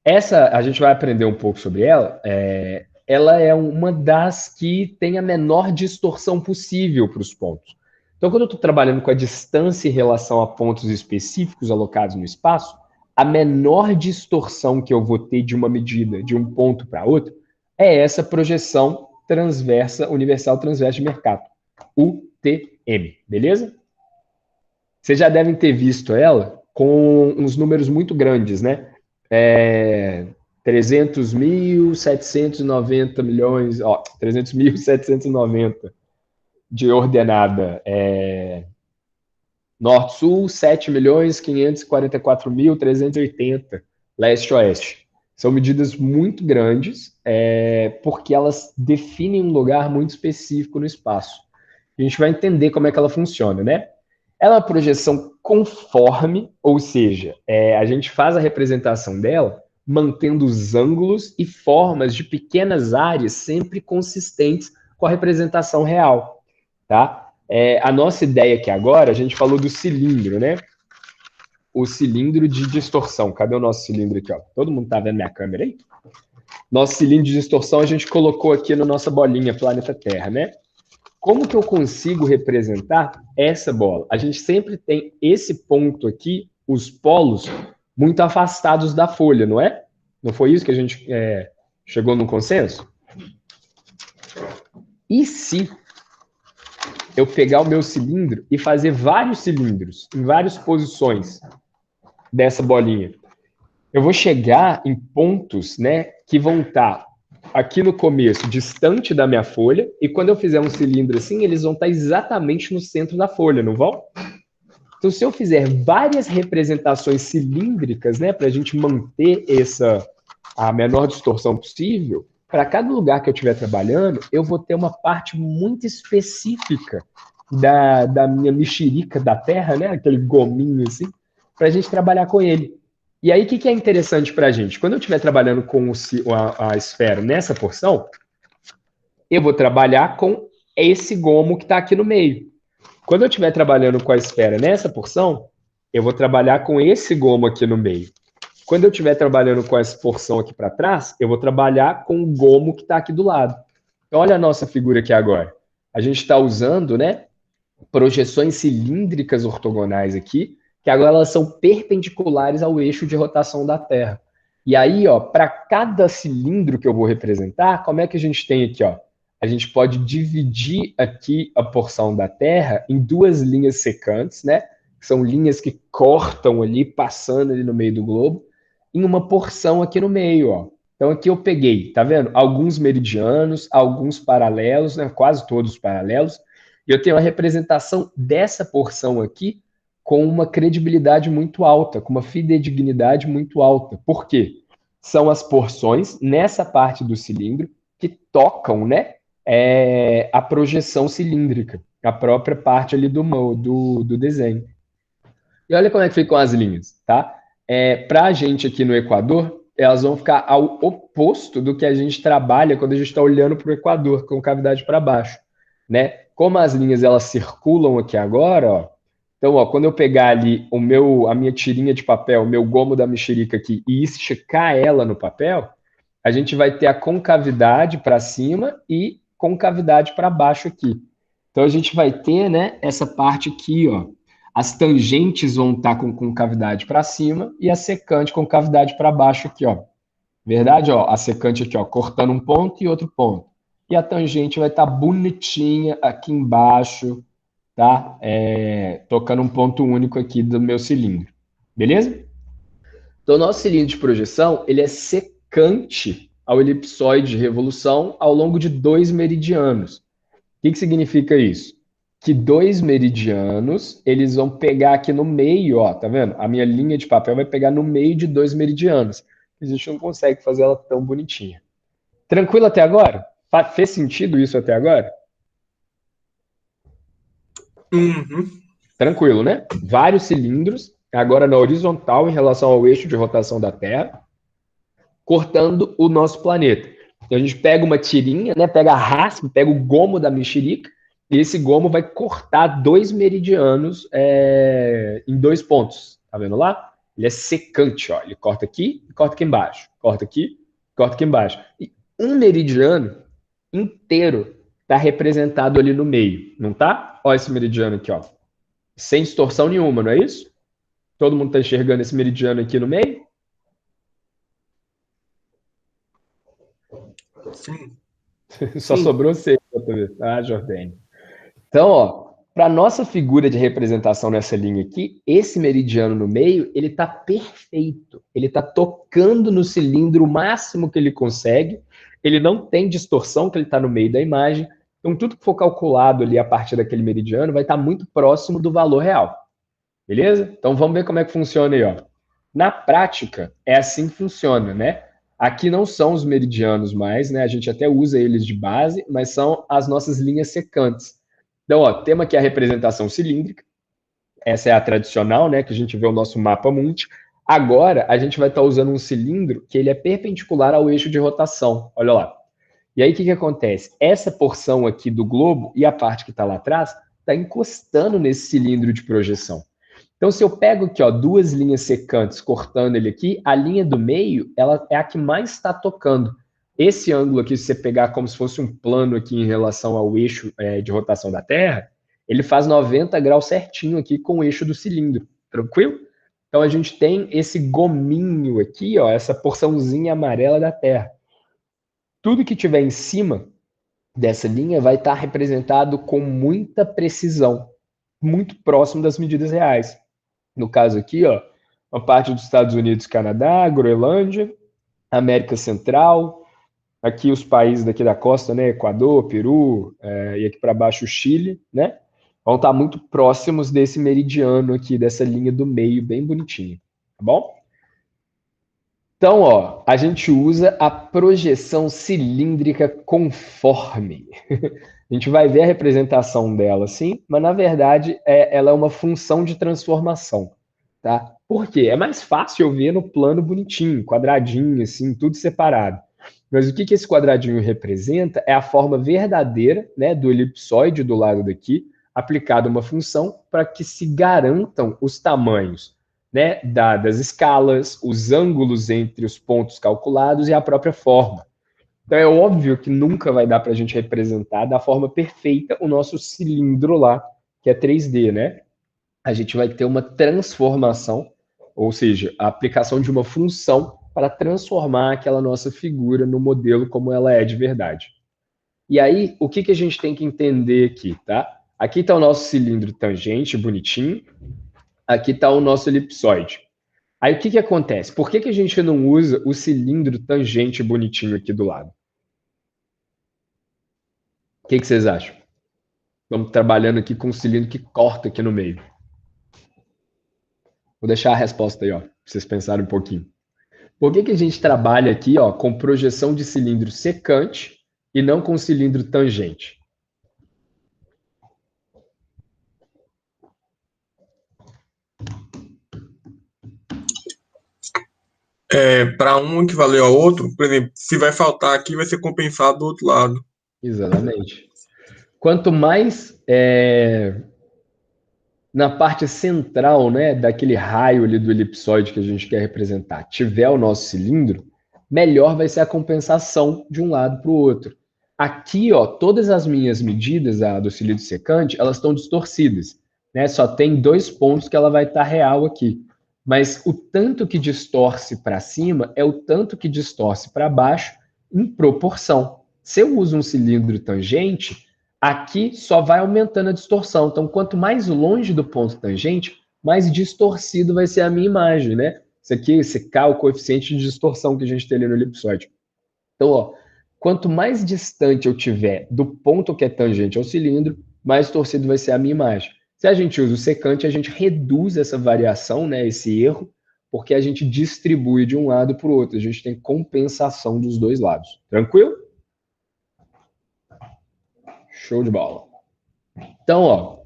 Essa, a gente vai aprender um pouco sobre ela, ela é uma das que tem a menor distorção possível para os pontos. Então, quando eu estou trabalhando com a distância em relação a pontos específicos alocados no espaço, a menor distorção que eu vou ter de uma medida de um ponto para outro é essa projeção transversa, universal transversa de Mercator, UTM, beleza? Vocês já devem ter visto ela com uns números muito grandes, né? 300.790 milhões, 300.790 de ordenada norte-sul, 7.544.380 leste-oeste. São medidas muito grandes, porque elas definem um lugar muito específico no espaço. A gente vai entender como é que ela funciona, né? Ela é uma projeção conforme, ou seja, a gente faz a representação dela mantendo os ângulos e formas de pequenas áreas sempre consistentes com a representação real, tá? A nossa ideia aqui agora, a gente falou do cilindro, né? O cilindro de distorção. Cadê o nosso cilindro aqui, ó? Todo mundo tá vendo minha câmera aí? Nosso cilindro de distorção a gente colocou aqui na nossa bolinha, planeta Terra, né? Como que eu consigo representar essa bola? A gente sempre tem esse ponto aqui, os polos, muito afastados da folha, não é? Não foi isso que a gente chegou no consenso? E se eu pegar o meu cilindro e fazer vários cilindros em várias posições dessa bolinha? Eu vou chegar em pontos, né, que vão estar aqui no começo, distante da minha folha, e quando eu fizer um cilindro assim, eles vão estar exatamente no centro da folha, não vão? Então, se eu fizer várias representações cilíndricas, né, para a gente manter a menor distorção possível, para cada lugar que eu estiver trabalhando, eu vou ter uma parte muito específica da minha mexerica da terra, né, aquele gominho assim, para a gente trabalhar com ele. E aí, o que é interessante para a gente? Quando eu estiver trabalhando com a esfera nessa porção, eu vou trabalhar com esse gomo que está aqui no meio. Quando eu estiver trabalhando com a esfera nessa porção, eu vou trabalhar com esse gomo aqui no meio. Quando eu estiver trabalhando com essa porção aqui para trás, eu vou trabalhar com o gomo que está aqui do lado. Então, olha a nossa figura aqui agora. A gente está usando, né, projeções cilíndricas ortogonais aqui, que agora elas são perpendiculares ao eixo de rotação da Terra. E aí, ó, para cada cilindro que eu vou representar, como é que a gente tem aqui, ó? A gente pode dividir aqui a porção da Terra em duas linhas secantes, né? Que são linhas que cortam ali, passando ali no meio do globo, em uma porção aqui no meio, ó. Então aqui eu peguei, tá vendo? Alguns meridianos, alguns paralelos, né? Quase todos paralelos. E eu tenho a representação dessa porção aqui com uma credibilidade muito alta, com uma fidedignidade muito alta. Por quê? São as porções nessa parte do cilindro que tocam, né, a projeção cilíndrica, a própria parte ali do desenho. E olha como é que ficam as linhas, tá? Para a gente aqui no Equador, elas vão ficar ao oposto do que a gente trabalha quando a gente está olhando para o Equador, com cavidade para baixo, né? Como as linhas elas circulam aqui agora, ó, então, ó, quando eu pegar ali a minha tirinha de papel, o meu gomo da mexerica aqui e esticar ela no papel, a gente vai ter a concavidade para cima e concavidade para baixo aqui. Então, a gente vai ter, né, essa parte aqui, ó. As tangentes vão estar com concavidade para cima e a secante com concavidade para baixo aqui, ó. Verdade? Ó, a secante aqui, ó, cortando um ponto e outro ponto. E a tangente vai estar bonitinha aqui embaixo, tá? Tocando um ponto único aqui do meu cilindro. Beleza? Então, o nosso cilindro de projeção, ele é secante ao elipsoide de revolução ao longo de 2 meridianos. O que significa isso? Que 2 meridianos, eles vão pegar aqui no meio, ó, tá vendo? A minha linha de papel vai pegar no meio de 2 meridianos. A gente não consegue fazer ela tão bonitinha. Tranquilo até agora? Fez sentido isso até agora? Uhum. Tranquilo, né? Vários cilindros, agora na horizontal em relação ao eixo de rotação da Terra, cortando o nosso planeta. Então a gente pega uma tirinha, né? Pega a raspa, pega o gomo da mexerica, e esse gomo vai cortar 2 meridianos em 2 pontos. Tá vendo lá? Ele é secante, ó. Ele corta aqui e corta aqui embaixo. Corta aqui, corta aqui embaixo. E um meridiano inteiro está representado ali no meio, não tá? Ó esse meridiano aqui, ó. Sem distorção nenhuma, não é isso? Todo mundo está enxergando esse meridiano aqui no meio? Sim. Só sobrou você, tá, Jordane? Então, ó, para nossa figura de representação nessa linha aqui, esse meridiano no meio, ele está perfeito. Ele está tocando no cilindro o máximo que ele consegue. Ele não tem distorção, que ele está no meio da imagem. Então, tudo que for calculado ali a partir daquele meridiano vai estar muito próximo do valor real. Beleza? Então, vamos ver como é que funciona aí, ó. Na prática, é assim que funciona, né? Aqui não são os meridianos mais, né? A gente até usa eles de base, mas são as nossas linhas secantes. Então, ó, temos aqui a representação cilíndrica. Essa é a tradicional, né? Que a gente vê o nosso mapa mundi. Agora, a gente vai estar usando um cilindro que ele é perpendicular ao eixo de rotação. Olha lá. E aí, o que acontece? Essa porção aqui do globo e a parte que está lá atrás está encostando nesse cilindro de projeção. Então, se eu pego aqui, ó, 2 linhas secantes cortando ele aqui, a linha do meio, ela é a que mais está tocando. Esse ângulo aqui, se você pegar como se fosse um plano aqui em relação ao eixo de rotação da Terra, ele faz 90 graus certinho aqui com o eixo do cilindro. Tranquilo? Então, a gente tem esse gominho aqui, ó, essa porçãozinha amarela da Terra. Tudo que tiver em cima dessa linha vai estar representado com muita precisão, muito próximo das medidas reais. No caso aqui, ó, uma parte dos Estados Unidos, Canadá, Groenlândia, América Central, aqui os países daqui da costa, né, Equador, Peru, e aqui para baixo o Chile, né, vão estar muito próximos desse meridiano aqui, dessa linha do meio, bem bonitinho, tá bom? Então, ó, a gente usa a projeção cilíndrica conforme. A gente vai ver a representação dela, sim, mas na verdade ela é uma função de transformação, tá? Por quê? É mais fácil eu ver no plano bonitinho, quadradinho, assim, tudo separado. Mas o que esse quadradinho representa é a forma verdadeira, né, do elipsoide do lado daqui, aplicada uma função para que se garantam os tamanhos, né, das escalas, os ângulos entre os pontos calculados e a própria forma. Então é óbvio que nunca vai dar para a gente representar da forma perfeita o nosso cilindro lá, que é 3D, né? A gente vai ter uma transformação, ou seja, a aplicação de uma função para transformar aquela nossa figura no modelo como ela é de verdade. E aí, o que a gente tem que entender aqui, tá? Aqui está o nosso cilindro tangente, bonitinho. Aqui está o nosso elipsoide. Aí o que acontece? Por que a gente não usa o cilindro tangente bonitinho aqui do lado? O que vocês acham? Vamos trabalhando aqui com um cilindro que corta aqui no meio. Vou deixar a resposta aí, ó, para vocês pensarem um pouquinho. Por que a gente trabalha aqui, ó, com projeção de cilindro secante e não com cilindro tangente? Para um equivaler ao outro, por exemplo, se vai faltar aqui, vai ser compensado do outro lado. Exatamente. Quanto mais na parte central, né, daquele raio ali do elipsoide que a gente quer representar, tiver o nosso cilindro, melhor vai ser a compensação de um lado para o outro. Aqui, ó, todas as minhas medidas do cilindro secante, elas estão distorcidas, né? Só tem 2 pontos que ela vai estar real aqui. Mas o tanto que distorce para cima é o tanto que distorce para baixo em proporção. Se eu uso um cilindro tangente, aqui só vai aumentando a distorção. Então, quanto mais longe do ponto tangente, mais distorcido vai ser a minha imagem, né? Isso aqui, esse K é o coeficiente de distorção que a gente tem ali no elipsoide. Então, ó, quanto mais distante eu tiver do ponto que é tangente ao cilindro, mais torcido vai ser a minha imagem. Se a gente usa o secante, a gente reduz essa variação, né, esse erro, porque a gente distribui de um lado para o outro. A gente tem compensação dos dois lados. Tranquilo? Show de bola. Então, ó,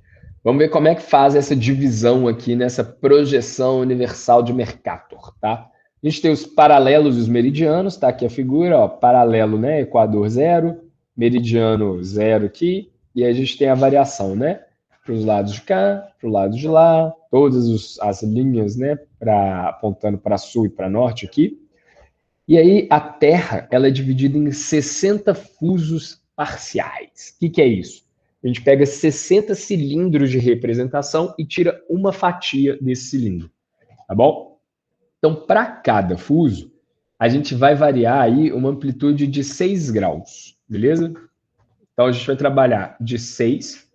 vamos ver como é que faz essa divisão aqui nessa projeção universal de Mercator, tá? A gente tem os paralelos e os meridianos, tá aqui a figura, ó, paralelo, né, Equador 0, meridiano 0 aqui, e aí a gente tem a variação, né, para os lados de cá, para o lado de lá, todas as linhas, né, apontando para sul e para norte aqui. E aí a Terra, ela é dividida em 60 fusos parciais. O que é isso? A gente pega 60 cilindros de representação e tira uma fatia desse cilindro, tá bom? Então, para cada fuso, a gente vai variar aí uma amplitude de 6 graus, beleza? Então, a gente vai trabalhar de 6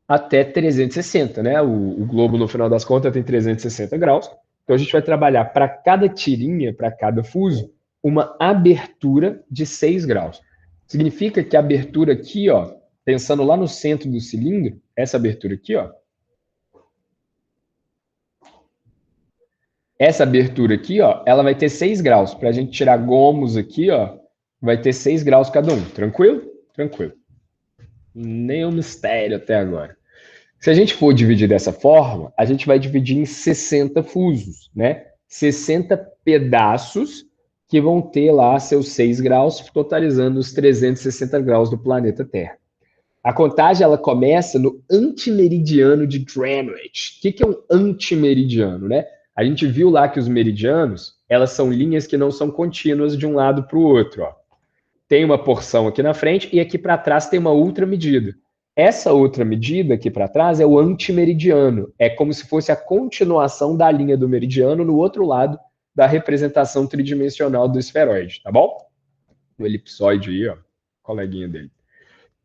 até 360, né? O globo, no final das contas, tem 360 graus. Então, a gente vai trabalhar para cada tirinha, para cada fuso, uma abertura de 6 graus. Significa que a abertura aqui, ó, pensando lá no centro do cilindro, essa abertura aqui, ó, essa abertura aqui, ó, ela vai ter 6 graus. Para a gente tirar gomos aqui, ó, vai ter 6 graus cada um. Tranquilo? Tranquilo. Nenhum mistério até agora. Se a gente for dividir dessa forma, a gente vai dividir em 60 fusos, né? 60 pedaços que vão ter lá seus 6 graus, totalizando os 360 graus do planeta Terra. A contagem, ela começa no antimeridiano de Greenwich. O que é um antimeridiano, né? A gente viu lá que os meridianos, elas são linhas que não são contínuas de um lado para o outro, ó. Tem uma porção aqui na frente e aqui para trás tem uma outra medida. Essa outra medida aqui para trás é o antimeridiano. É como se fosse a continuação da linha do meridiano no outro lado da representação tridimensional do esferoide, tá bom? O elipsoide aí, ó, coleguinha dele.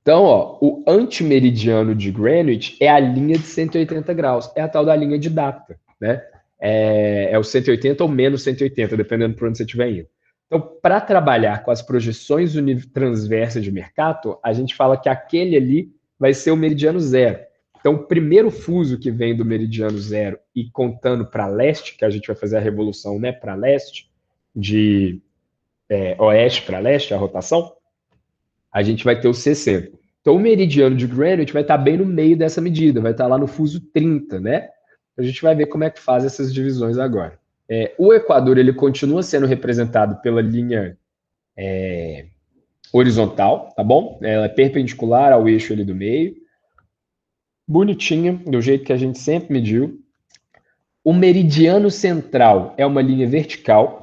Então, ó, o antimeridiano de Greenwich é a linha de 180 graus. É a tal da linha de data, né? É o 180 ou menos 180, dependendo por onde você estiver indo. Então, para trabalhar com as projeções transversas de Mercator, a gente fala que aquele ali vai ser o meridiano zero. Então, o primeiro fuso que vem do meridiano zero e contando para leste, que a gente vai fazer a revolução, né, para leste, de oeste para leste, a rotação, a gente vai ter o 60. Então, o meridiano de Greenwich vai estar bem no meio dessa medida, vai estar lá no fuso 30, né? A gente vai ver como é que faz essas divisões agora. O Equador, ele continua sendo representado pela linha horizontal, tá bom? Ela é perpendicular ao eixo ali do meio. Bonitinha, do jeito que a gente sempre mediu. O meridiano central é uma linha vertical.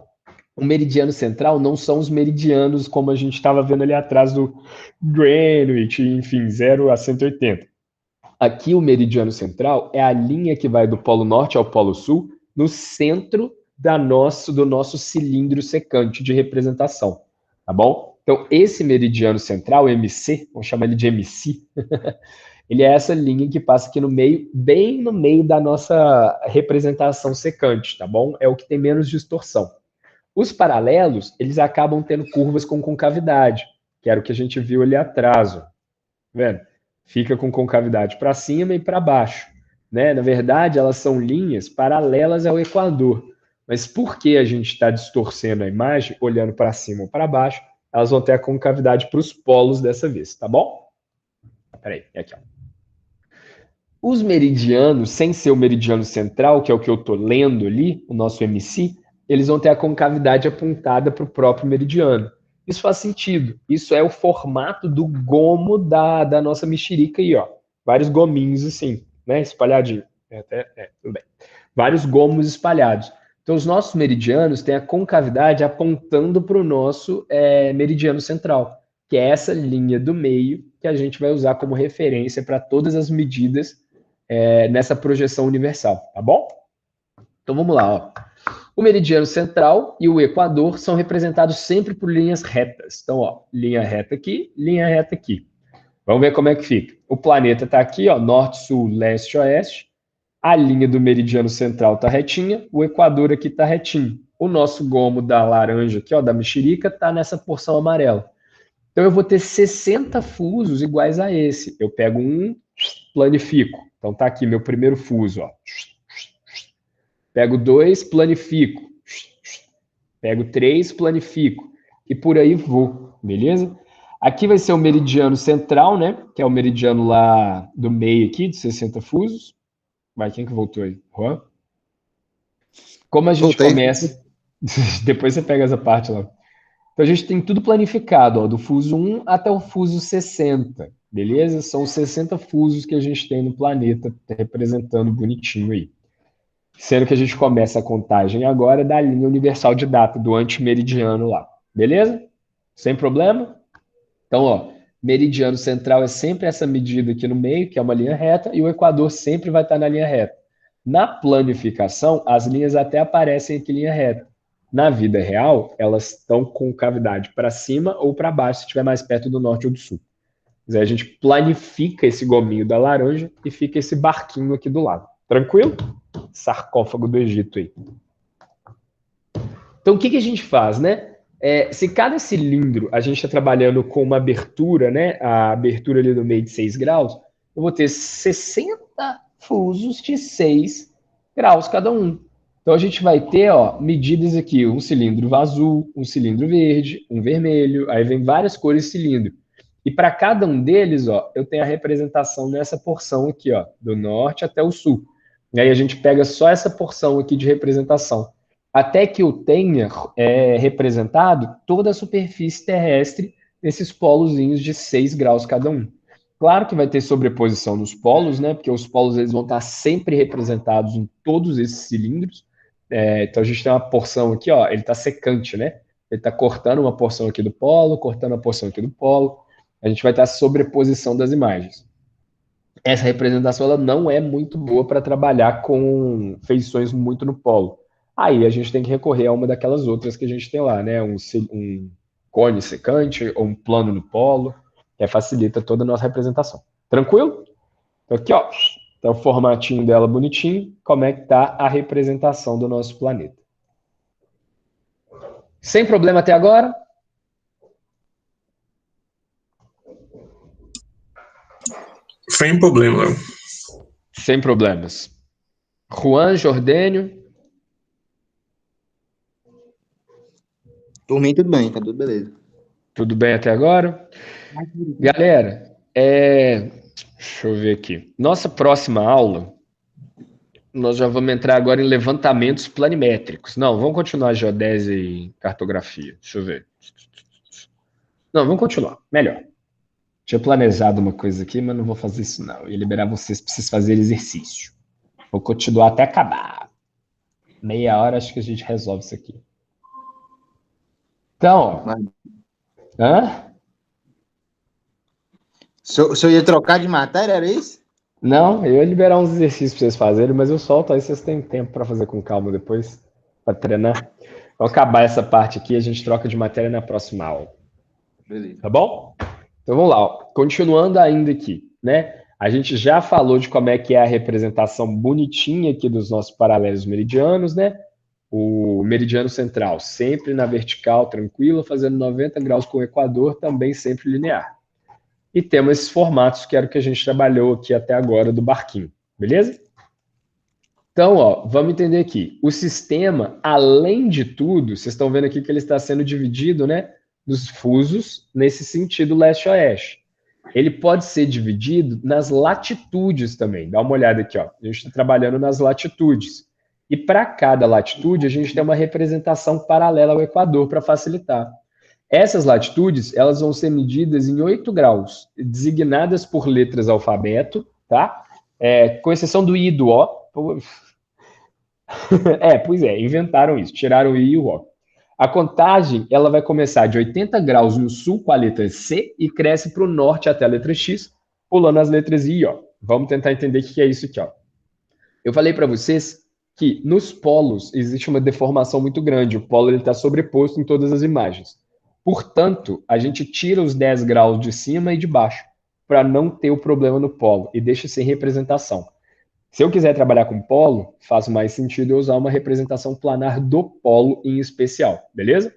O meridiano central não são os meridianos como a gente estava vendo ali atrás do Greenwich, enfim, 0 a 180. Aqui o meridiano central é a linha que vai do polo norte ao polo sul, no centro do nosso cilindro secante de representação, tá bom? Então, esse meridiano central, MC, vamos chamar ele de MC, ele é essa linha que passa aqui no meio, bem no meio da nossa representação secante, tá bom? É o que tem menos distorção. Os paralelos, eles acabam tendo curvas com concavidade, que era o que a gente viu ali atrás, ó. Tá vendo? Fica com concavidade para cima e para baixo, né? Na verdade, elas são linhas paralelas ao equador. Mas por que a gente está distorcendo a imagem, olhando para cima ou para baixo, elas vão ter a concavidade para os polos dessa vez, tá bom? Peraí, aqui, ó. Os meridianos, sem ser o meridiano central, que é o que eu estou lendo ali, o nosso MC, eles vão ter a concavidade apontada para o próprio meridiano. Isso faz sentido. Isso é o formato do gomo da nossa mexerica aí, ó. Vários gominhos assim, né? Espalhadinho. Tudo bem. Vários gomos espalhados. Então, os nossos meridianos têm a concavidade apontando para o nosso meridiano central, que é essa linha do meio que a gente vai usar como referência para todas as medidas nessa projeção universal, tá bom? Então, vamos lá, ó. O meridiano central e o equador são representados sempre por linhas retas. Então, ó, linha reta aqui, linha reta aqui. Vamos ver como é que fica. O planeta está aqui, ó, norte, sul, leste, oeste. A linha do meridiano central está retinha, o equador aqui está retinho. O nosso gomo da laranja aqui, ó, da mexerica, está nessa porção amarela. Então, eu vou ter 60 fusos iguais a esse. Eu pego um, planifico. Então, tá aqui meu primeiro fuso, ó. Pego 2, planifico. Pego 3, planifico. E por aí vou, beleza? Aqui vai ser o meridiano central, né? Que é o meridiano lá do meio aqui, de 60 fusos. Vai, quem que voltou aí? Juan? Como a gente começa... Depois você pega essa parte lá. Então, a gente tem tudo planificado, ó, do fuso 1 até o fuso 60, beleza? São 60 fusos que a gente tem no planeta, representando bonitinho aí. Sendo que a gente começa a contagem agora da linha universal de data, do antimeridiano lá. Beleza? Sem problema? Então, ó, meridiano central é sempre essa medida aqui no meio, que é uma linha reta, e o equador sempre vai estar na linha reta. Na planificação, as linhas até aparecem aqui em linha reta. Na vida real, elas estão com cavidade para cima ou para baixo, se estiver mais perto do norte ou do sul. Mas aí a gente planifica esse gominho da laranja e fica esse barquinho aqui do lado. Tranquilo? Sarcófago do Egito aí. Então, o que a gente faz, né? Se cada cilindro a gente está trabalhando com uma abertura, né? A abertura ali no meio de 6 graus, eu vou ter 60 fusos de 6 graus cada um. Então, a gente vai ter, ó, medidas aqui, um cilindro azul, um cilindro verde, um vermelho, aí vem várias cores de cilindro. E para cada um deles, ó, eu tenho a representação nessa porção aqui, ó, do norte até o sul. E aí a gente pega só essa porção aqui de representação, até que eu tenha representado toda a superfície terrestre nesses polozinhos de 6 graus cada um. Claro que vai ter sobreposição nos polos, né? Porque os polos eles vão estar sempre representados em todos esses cilindros. Então a gente tem uma porção aqui, ó, ele está secante, né? Ele está cortando uma porção aqui do polo, cortando a porção aqui do polo. A gente vai ter a sobreposição das imagens. Essa representação ela não é muito boa para trabalhar com feições muito no polo. Aí a gente tem que recorrer a uma daquelas outras que a gente tem lá, né? Um cone secante ou um plano no polo, que facilita toda a nossa representação. Tranquilo? Então aqui, ó, tá o formatinho dela bonitinho, como é que tá a representação do nosso planeta. Sem problema até agora? Sem problema. Sem problemas. Juan, Jordênio? Por mim, tudo bem, tá tudo beleza. Tudo bem até agora? Galera, deixa eu ver aqui. Nossa próxima aula, nós já vamos entrar agora em levantamentos planimétricos. Não, vamos continuar geodésia e cartografia. Deixa eu ver. Não, vamos continuar. Melhor. Tinha planejado uma coisa aqui, mas não vou fazer isso não. Eu ia liberar vocês para vocês fazerem exercício. Vou continuar até acabar. Meia hora, acho que a gente resolve isso aqui. Então, hã? O senhor ia trocar de matéria, era isso? Não, eu ia liberar uns exercícios para vocês fazerem, mas eu solto, aí vocês têm tempo para fazer com calma depois, para treinar. Vou acabar essa parte aqui, a gente troca de matéria na próxima aula. Beleza. Tá bom? Então vamos lá, ó. Continuando ainda aqui, né? A gente já falou de como é que é a representação bonitinha aqui dos nossos paralelos meridianos, né? O meridiano central sempre na vertical, tranquilo, fazendo 90 graus com o equador, também sempre linear. E temos esses formatos que era o que a gente trabalhou aqui até agora do barquinho, beleza? Então, ó, vamos entender aqui. O sistema, além de tudo, vocês estão vendo aqui que ele está sendo dividido, né? Dos fusos, nesse sentido leste-oeste. Ele pode ser dividido nas latitudes também. Dá uma olhada aqui, ó. A gente está trabalhando nas latitudes. E para cada latitude, a gente tem uma representação paralela ao Equador para facilitar. Essas latitudes, elas vão ser medidas em 8 graus, designadas por letras alfabeto, tá? Com exceção do I e do O. Pois é, inventaram isso, tiraram o I e o O. A contagem, ela vai começar de 80 graus no sul com a letra C e cresce para o norte até a letra X, pulando as letras I e O. Vamos tentar entender o que é isso aqui, ó. Eu falei para vocês que nos polos existe uma deformação muito grande. O polo está sobreposto em todas as imagens. Portanto, a gente tira os 10 graus de cima e de baixo, para não ter o problema no polo, e deixa sem representação. Se eu quiser trabalhar com polo, faz mais sentido eu usar uma representação planar do polo em especial, beleza?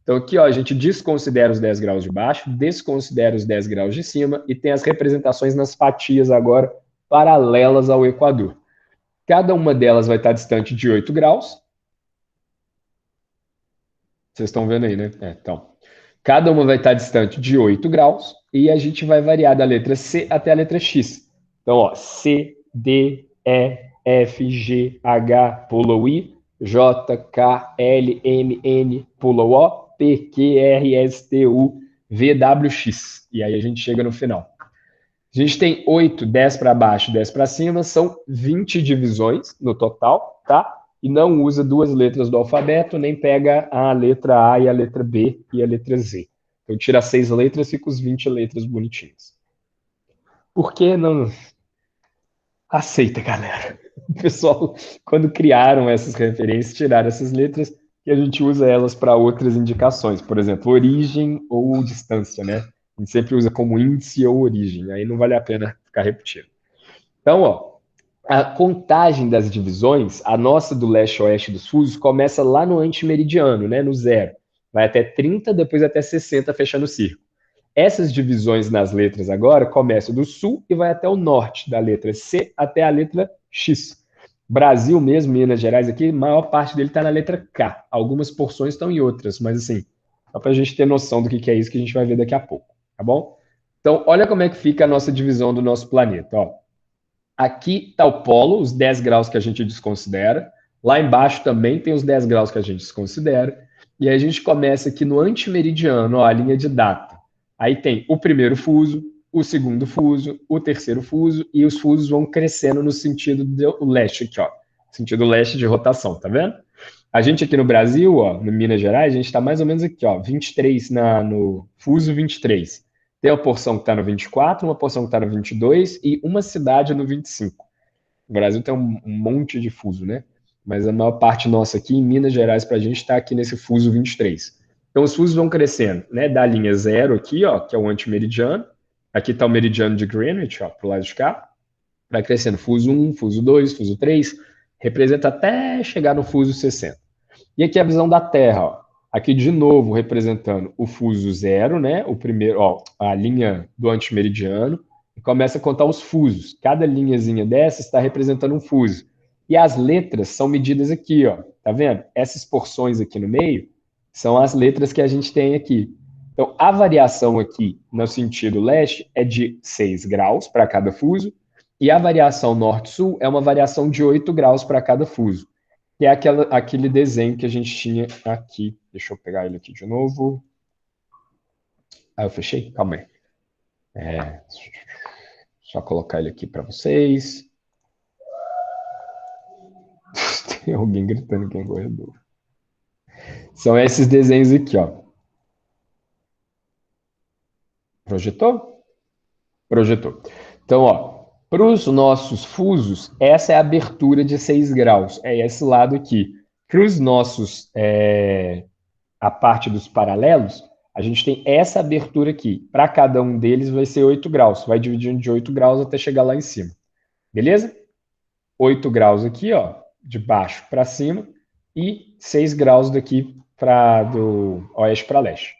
Então aqui, ó, a gente desconsidera os 10 graus de baixo, desconsidera os 10 graus de cima e tem as representações nas fatias agora paralelas ao equador. Cada uma delas vai estar distante de 8 graus. Vocês estão vendo aí, né? Então, cada uma vai estar distante de 8 graus e a gente vai variar da letra C até a letra X. Então, ó, C, D, E, F, G, H, pula o I, J, K, L, M, N, pula o O, P, Q, R, S, T, U, V, W, X. E aí a gente chega no final. A gente tem 8, 10 para baixo, 10 para cima, são 20 divisões no total, tá? E não usa duas letras do alfabeto, nem pega a letra A e a letra B e a letra Z. Então tira 6 letras, fica os 20 letras bonitinhas. Por que não aceita, galera? O pessoal, quando criaram essas referências, tiraram essas letras e a gente usa elas para outras indicações. Por exemplo, origem ou distância, né? A gente sempre usa como índice ou origem. Aí não vale a pena ficar repetindo. Então, ó, a contagem das divisões, a nossa do leste-oeste dos fusos, começa lá no antimeridiano, né? No 0. Vai até 30, depois até 60, fechando o círculo. Essas divisões nas letras agora começam do sul e vai até o norte, da letra C até a letra X. Brasil mesmo, Minas Gerais aqui, a maior parte dele está na letra K. Algumas porções estão em outras, mas assim, só para a gente ter noção do que é isso que a gente vai ver daqui a pouco, tá bom? Então, olha como é que fica a nossa divisão do nosso planeta, ó. Aqui está o polo, os 10 graus que a gente desconsidera. Lá embaixo também tem os 10 graus que a gente desconsidera. E aí a gente começa aqui no antimeridiano, ó, a linha de data. Aí tem o primeiro fuso, o segundo fuso, o terceiro fuso, e os fusos vão crescendo no sentido do leste aqui, ó. Sentido leste de rotação, tá vendo? A gente aqui no Brasil, ó, no Minas Gerais, a gente está mais ou menos aqui, ó, 23 no fuso 23. Tem uma porção que está no 24, uma porção que está no 22 e uma cidade no 25. O Brasil tem um monte de fuso, né? Mas a maior parte nossa aqui em Minas Gerais para a gente está aqui nesse fuso 23. Então os fusos vão crescendo, né? Da linha 0 aqui, ó, que é o antimeridiano. Aqui está o meridiano de Greenwich, ó, pro lado de cá. Vai crescendo fuso 1, fuso 2, fuso 3, representa até chegar no fuso 60. E aqui a visão da Terra, ó. Aqui de novo representando o fuso 0, né? O primeiro, ó, a linha do antimeridiano. E começa a contar os fusos. Cada linhazinha dessa está representando um fuso. E as letras são medidas aqui, ó. Tá vendo? Essas porções aqui no meio são as letras que a gente tem aqui. Então, a variação aqui no sentido leste é de 6 graus para cada fuso. E a variação norte-sul é uma variação de 8 graus para cada fuso. Que é aquele desenho que a gente tinha aqui. Deixa eu pegar ele aqui de novo. Ah, eu fechei? Calma aí. Só colocar ele aqui para vocês. Tem alguém gritando aqui no corredor. São esses desenhos aqui, ó. Projetou? Projetou. Então, ó, para os nossos fusos, essa é a abertura de 6 graus. É esse lado aqui. Para os nossos, a parte dos paralelos, a gente tem essa abertura aqui. Para cada um deles vai ser 8 graus. Vai dividindo de 8 graus até chegar lá em cima. Beleza? 8 graus aqui, ó, de baixo para cima. E 6 graus daqui do oeste para leste.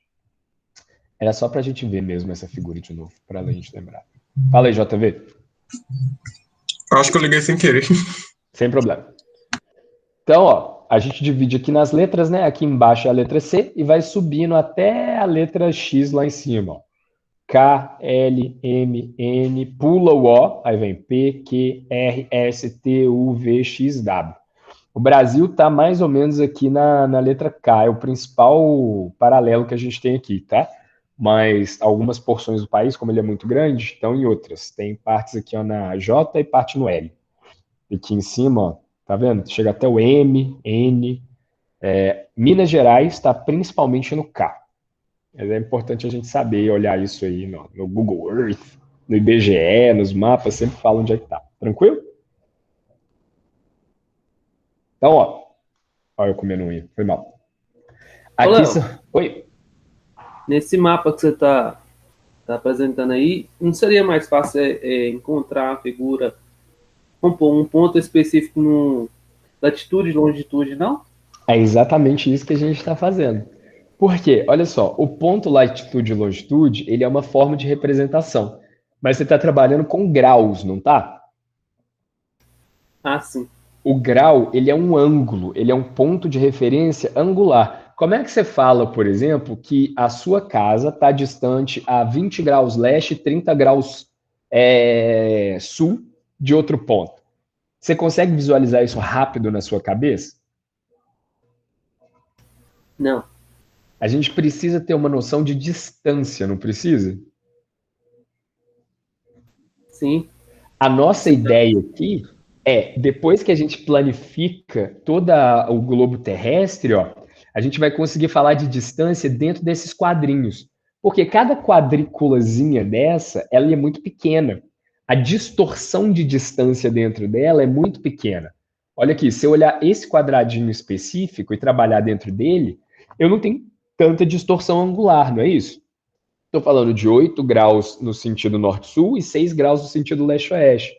Era só para a gente ver mesmo essa figura de novo, para a gente lembrar. Fala aí, JV. Acho que eu liguei sem querer. Sem problema. Então, ó, a gente divide aqui nas letras, né? Aqui embaixo é a letra C e vai subindo até a letra X lá em cima, ó. K, L, M, N, pula o O, aí vem P, Q, R, S, T, U, V, X, W. O Brasil está mais ou menos aqui na letra K, é o principal paralelo que a gente tem aqui, tá? Mas algumas porções do país, como ele é muito grande, estão em outras. Tem partes aqui ó, na J e parte no L. E aqui em cima, ó, tá vendo? Chega até o M, N. Minas Gerais está principalmente no K. É importante a gente saber olhar isso aí no Google Earth, no IBGE, nos mapas, sempre fala onde é que tá. Tranquilo? Então, ó eu comendo unha, foi mal. Aqui Oi. Nesse mapa que você está apresentando aí, não seria mais fácil encontrar a figura, compor um ponto específico no latitude e longitude, não? É exatamente isso que a gente está fazendo. Por quê? Olha só, o ponto latitude e longitude, ele é uma forma de representação. Mas você está trabalhando com graus, não tá? Ah, sim. O grau, ele é um ângulo, ele é um ponto de referência angular. Como é que você fala, por exemplo, que a sua casa está distante a 20 graus leste e 30 graus sul de outro ponto? Você consegue visualizar isso rápido na sua cabeça? Não. A gente precisa ter uma noção de distância, não precisa? Sim. A nossa ideia aqui depois que a gente planifica todo o globo terrestre, ó, a gente vai conseguir falar de distância dentro desses quadrinhos. Porque cada quadrículazinha dessa, ela é muito pequena. A distorção de distância dentro dela é muito pequena. Olha aqui, se eu olhar esse quadradinho específico e trabalhar dentro dele, eu não tenho tanta distorção angular, não é isso? Estou falando de 8 graus no sentido norte-sul e 6 graus no sentido leste-oeste.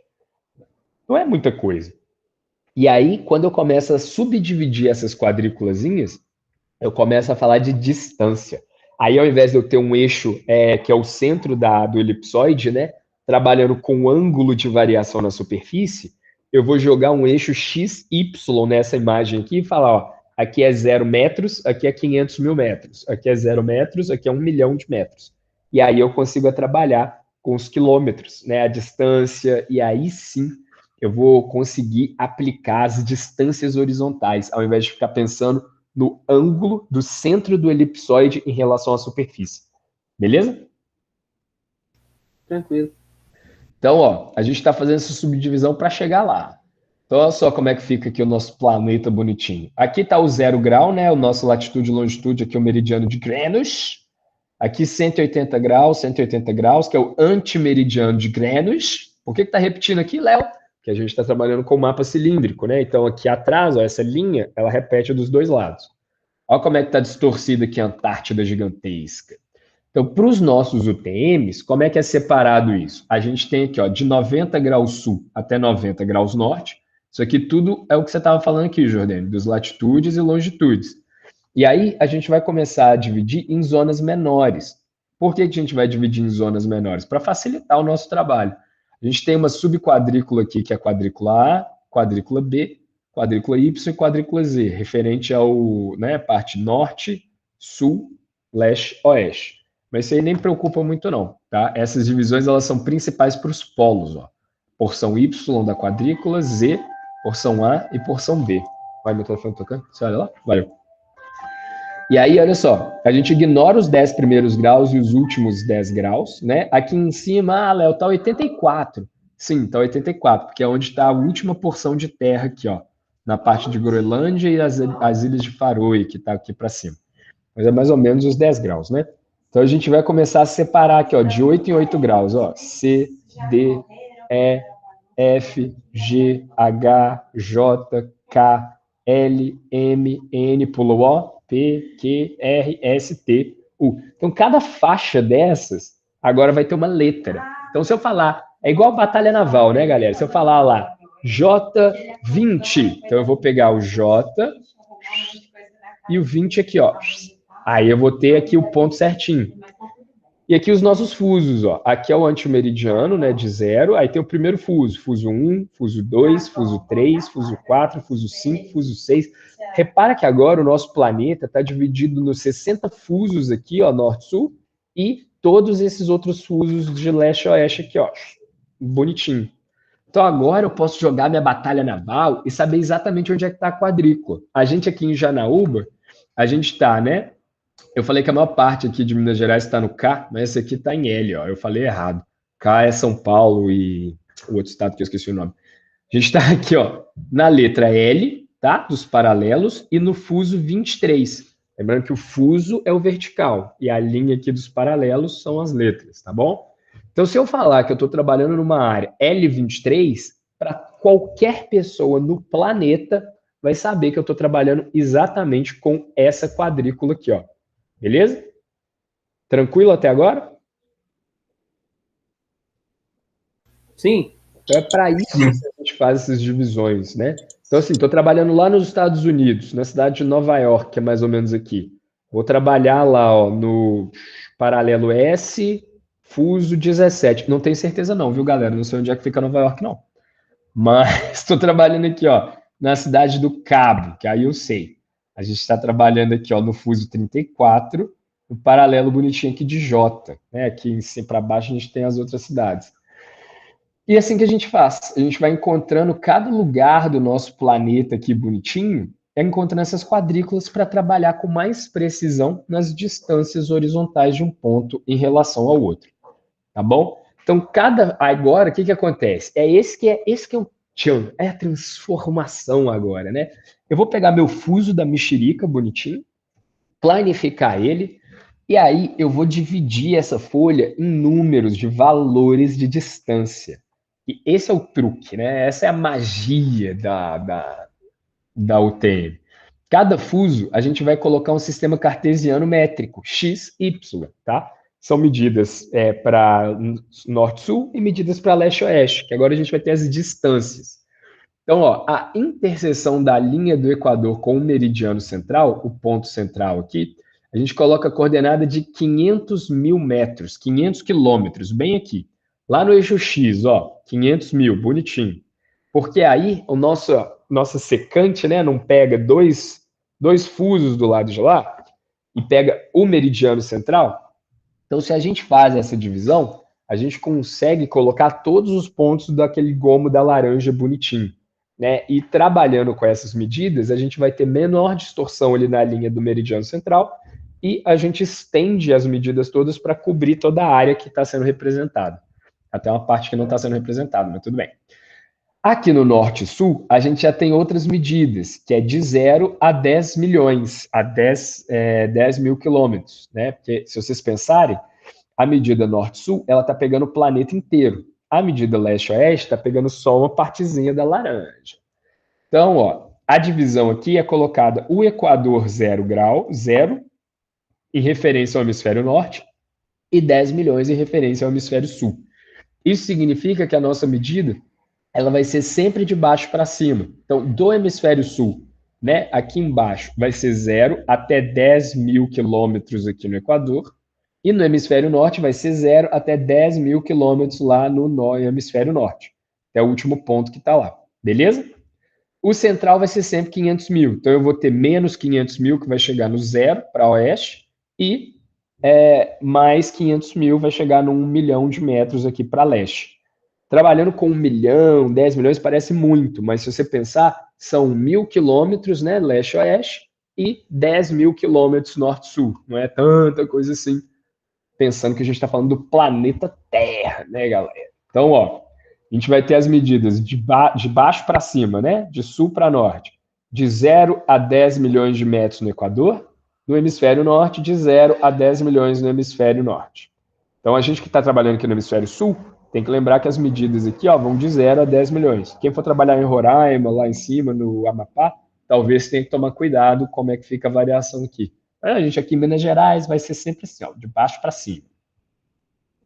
Não é muita coisa. E aí, quando eu começo a subdividir essas quadrículazinhas, eu começo a falar de distância. Aí, ao invés de eu ter um eixo que é o centro do elipsoide, né, trabalhando com ângulo de variação na superfície, eu vou jogar um eixo XY nessa imagem aqui e falar, ó, aqui é 0 metros, aqui é 500 mil metros, aqui é 0 metros, aqui é 1 milhão de metros. E aí eu consigo trabalhar com os quilômetros, né, a distância, e aí sim eu vou conseguir aplicar as distâncias horizontais, ao invés de ficar pensando no ângulo do centro do elipsoide em relação à superfície. Beleza? Tranquilo. Então, ó, a gente está fazendo essa subdivisão para chegar lá. Então, olha só como é que fica aqui o nosso planeta bonitinho. Aqui está o 0 grau, né? O nosso latitude e longitude, aqui é o meridiano de Greenwich. Aqui 180 graus, que é o antimeridiano de Greenwich. Por que está repetindo aqui, Léo? Que a gente está trabalhando com mapa cilíndrico, né? Então, aqui atrás, ó, essa linha, ela repete dos dois lados. Olha como é que está distorcida aqui a Antártida gigantesca. Então, para os nossos UTMs, como é que é separado isso? A gente tem aqui, ó, de 90 graus sul até 90 graus norte. Isso aqui tudo é o que você estava falando aqui, Jordane, dos latitudes e longitudes. E aí a gente vai começar a dividir em zonas menores. Por que que a gente vai dividir em zonas menores? Para facilitar o nosso trabalho. A gente tem uma subquadrícula aqui, que é a quadrícula A, quadrícula B, quadrícula Y e quadrícula Z, referente ao, né, parte norte, sul, leste, oeste. Mas isso aí nem preocupa muito não, tá? Essas divisões, elas são principais para os polos, ó. Porção Y da quadrícula, Z, porção A e porção B. Vai, meu telefone tocando? Você olha lá? Valeu. E aí, olha só, a gente ignora os 10 primeiros graus e os últimos 10 graus, né? Aqui em cima, Léo, tá 84. Sim, tá 84, porque é onde está a última porção de terra aqui, ó. Na parte de Groenlândia e as ilhas de Faroe, que tá aqui para cima. Mas é mais ou menos os 10 graus, né? Então a gente vai começar a separar aqui, ó, de 8 em 8 graus, ó. C, D, E, F, G, H, J, K, L, M, N, pulou O, P, Q, R, S, T, U. Então, cada faixa dessas, agora vai ter uma letra. Então, se eu falar, é igual batalha naval, né, galera? Se eu falar lá, J20, então eu vou pegar o J e o 20 aqui, ó. Aí eu vou ter aqui o ponto certinho. E aqui os nossos fusos, ó. Aqui é o antimeridiano, né, de 0. Aí tem o primeiro fuso. Fuso 1, fuso 2, fuso 3, fuso 4, fuso 5, fuso 6. Repara que agora o nosso planeta está dividido nos 60 fusos aqui, ó, norte-sul, e todos esses outros fusos de leste-oeste aqui, ó. Bonitinho. Então agora eu posso jogar minha batalha naval e saber exatamente onde é que está a quadrícula. A gente aqui em Janaúba, a gente está, né? Eu falei que a maior parte aqui de Minas Gerais está no K, mas esse aqui está em L, ó. Eu falei errado. K é São Paulo e o outro estado que eu esqueci o nome. A gente está aqui, ó, na letra L, tá? Dos paralelos e no fuso 23. Lembrando que o fuso é o vertical e a linha aqui dos paralelos são as letras, tá bom? Então, se eu falar que eu estou trabalhando numa área L23, para qualquer pessoa no planeta vai saber que eu estou trabalhando exatamente com essa quadrícula aqui, ó. Beleza? Tranquilo até agora? Sim. Então é para isso que a gente faz essas divisões, né? Então, assim, estou trabalhando lá nos Estados Unidos, na cidade de Nova York, que é mais ou menos aqui. Vou trabalhar lá, ó, no paralelo S, fuso 17. Não tenho certeza não, viu, galera? Não sei onde é que fica Nova York, não. Mas estou trabalhando aqui, ó, na cidade do Cabo, que aí eu sei. A gente está trabalhando aqui, ó, no fuso 34, no paralelo bonitinho aqui de J, né? Aqui em cima para baixo a gente tem as outras cidades. E é assim que a gente faz. A gente vai encontrando cada lugar do nosso planeta aqui bonitinho, encontrando essas quadrículas para trabalhar com mais precisão nas distâncias horizontais de um ponto em relação ao outro. Tá bom? Então, agora, o que que acontece? Esse que é o tchan, é a transformação agora, né? Eu vou pegar meu fuso da mexerica, bonitinho, planificar ele, e aí eu vou dividir essa folha em números de valores de distância. E esse é o truque, né? Essa é a magia da UTM. Cada fuso, a gente vai colocar um sistema cartesiano métrico, x, y, tá? São medidas para norte-sul e medidas para leste-oeste, que agora a gente vai ter as distâncias. Então, ó, a interseção da linha do Equador com o meridiano central, o ponto central aqui, a gente coloca a coordenada de 500 mil metros, 500 quilômetros, bem aqui. Lá no eixo X, ó, 500 mil, bonitinho. Porque aí o nossa secante, né, não pega dois fusos do lado de lá e pega o meridiano central. Então, se a gente faz essa divisão, a gente consegue colocar todos os pontos daquele gomo da laranja bonitinho, né? E trabalhando com essas medidas, a gente vai ter menor distorção ali na linha do meridiano central e a gente estende as medidas todas para cobrir toda a área que está sendo representada. Até uma parte que não está sendo representada, mas tudo bem. Aqui no Norte e Sul, a gente já tem outras medidas, que é de 0 a 10 milhões, a 10 mil quilômetros, né? Porque, se vocês pensarem, a medida Norte-Sul, ela está pegando o planeta inteiro. A medida Leste-Oeste está pegando só uma partezinha da laranja. Então, ó, a divisão aqui é colocada o Equador 0 grau, 0, em referência ao hemisfério norte, e 10 milhões em referência ao hemisfério sul. Isso significa que a nossa medida ela vai ser sempre de baixo para cima. Então, do hemisfério sul né? Aqui embaixo vai ser 0 até 10 mil quilômetros aqui no Equador. E no hemisfério norte vai ser 0 até 10 mil quilômetros lá no hemisfério norte. É o último ponto que está lá. Beleza? O central vai ser sempre 500 mil. Então, eu vou ter menos 500 mil, que vai chegar no 0 para oeste, e mais 500 mil vai chegar no 1 milhão de metros aqui para leste. Trabalhando com 1 milhão, 10 milhões, parece muito, mas se você pensar, são 1.000 quilômetros, né, leste-oeste, e 10 mil quilômetros norte-sul. Não é tanta coisa assim, pensando que a gente está falando do planeta Terra, né, galera? Então, ó, a gente vai ter as medidas de baixo para cima, né? De sul para norte. De 0 a 10 milhões de metros no Equador. No hemisfério norte, de 0 a 10 milhões no hemisfério norte. Então, a gente que está trabalhando aqui no hemisfério sul, tem que lembrar que as medidas aqui ó, vão de 0 a 10 milhões. Quem for trabalhar em Roraima, lá em cima, no Amapá, talvez tenha que tomar cuidado como é que fica a variação aqui. A gente aqui em Minas Gerais vai ser sempre assim, ó, de baixo para cima.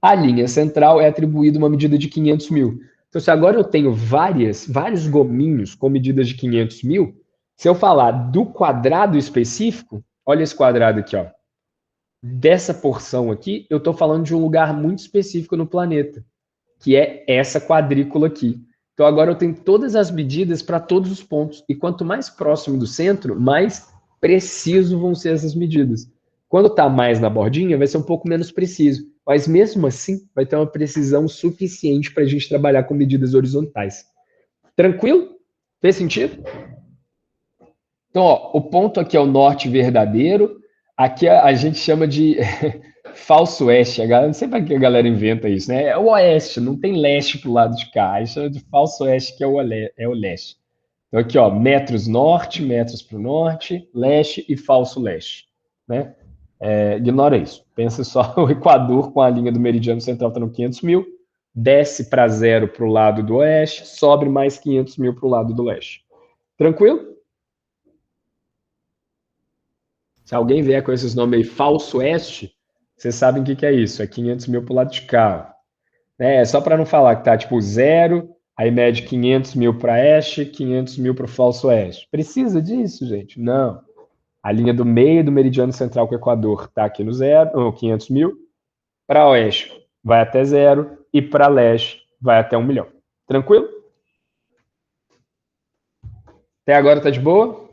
A linha central é atribuída uma medida de 500 mil. Então, se agora eu tenho vários gominhos com medidas de 500 mil, se eu falar do quadrado específico, olha esse quadrado aqui, ó. Dessa porção aqui, eu estou falando de um lugar muito específico no planeta, que é essa quadrícula aqui. Então, agora eu tenho todas as medidas para todos os pontos. E quanto mais próximo do centro, mais preciso vão ser essas medidas. Quando está mais na bordinha, vai ser um pouco menos preciso. Mas mesmo assim, vai ter uma precisão suficiente para a gente trabalhar com medidas horizontais. Tranquilo? Fez sentido? Então, ó, o ponto aqui é o norte verdadeiro. Aqui a gente chama de falso oeste. Não sei para que a galera inventa isso, né? É o oeste, não tem leste para o lado de cá. A gente chama de falso oeste, que é o leste. Então, aqui, ó, metros norte, metros para o norte, leste e falso leste, né? Ignora isso. Pensa só o Equador com a linha do meridiano central está no 500 mil, desce para 0 para o lado do oeste, sobe mais 500 mil para o lado do leste. Tranquilo? Se alguém vier com esses nomes aí, falso oeste, vocês sabem o que é isso. É 500 mil para o lado de cá. É só para não falar que tá tipo 0, aí mede 500 mil para oeste, 500 mil para o falso oeste. Precisa disso, gente? Não. A linha do meio do meridiano central com o Equador está aqui no 0, 500 mil. Para oeste vai até 0 e para leste vai até 1 milhão. Tranquilo? Até agora tá de boa?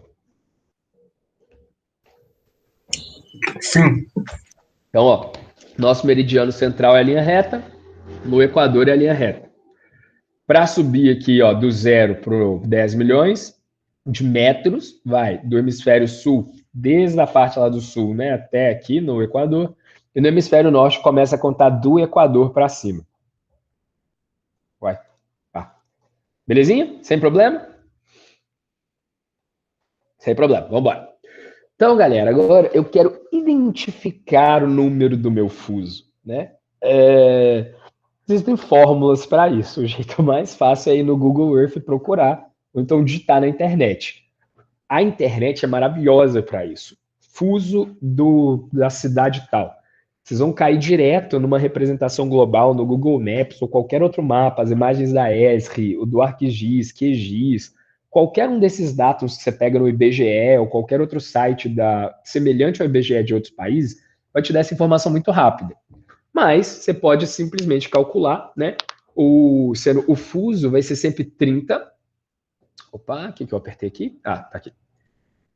Sim. Então, ó, nosso meridiano central é a linha reta, no Equador é a linha reta. Para subir aqui, ó, do 0 para 10 milhões de metros, vai do hemisfério sul, desde a parte lá do sul, né, até aqui no Equador, e no hemisfério norte começa a contar do Equador para cima. Vai. Tá. Belezinha? Sem problema? Sem problema. Vamos embora. Então, galera, agora eu quero identificar o número do meu fuso, né? Existem fórmulas para isso. O jeito mais fácil é ir no Google Earth procurar, ou então digitar na internet. A internet é maravilhosa para isso. Fuso da cidade tal. Vocês vão cair direto numa representação global no Google Maps ou qualquer outro mapa, as imagens da Esri, o do ArcGIS, QGIS, qualquer um desses dados que você pega no IBGE ou qualquer outro site semelhante ao IBGE de outros países, vai te dar essa informação muito rápida. Mas você pode simplesmente calcular, né? O fuso vai ser sempre 30. Opa, o que eu apertei aqui? Ah, tá aqui.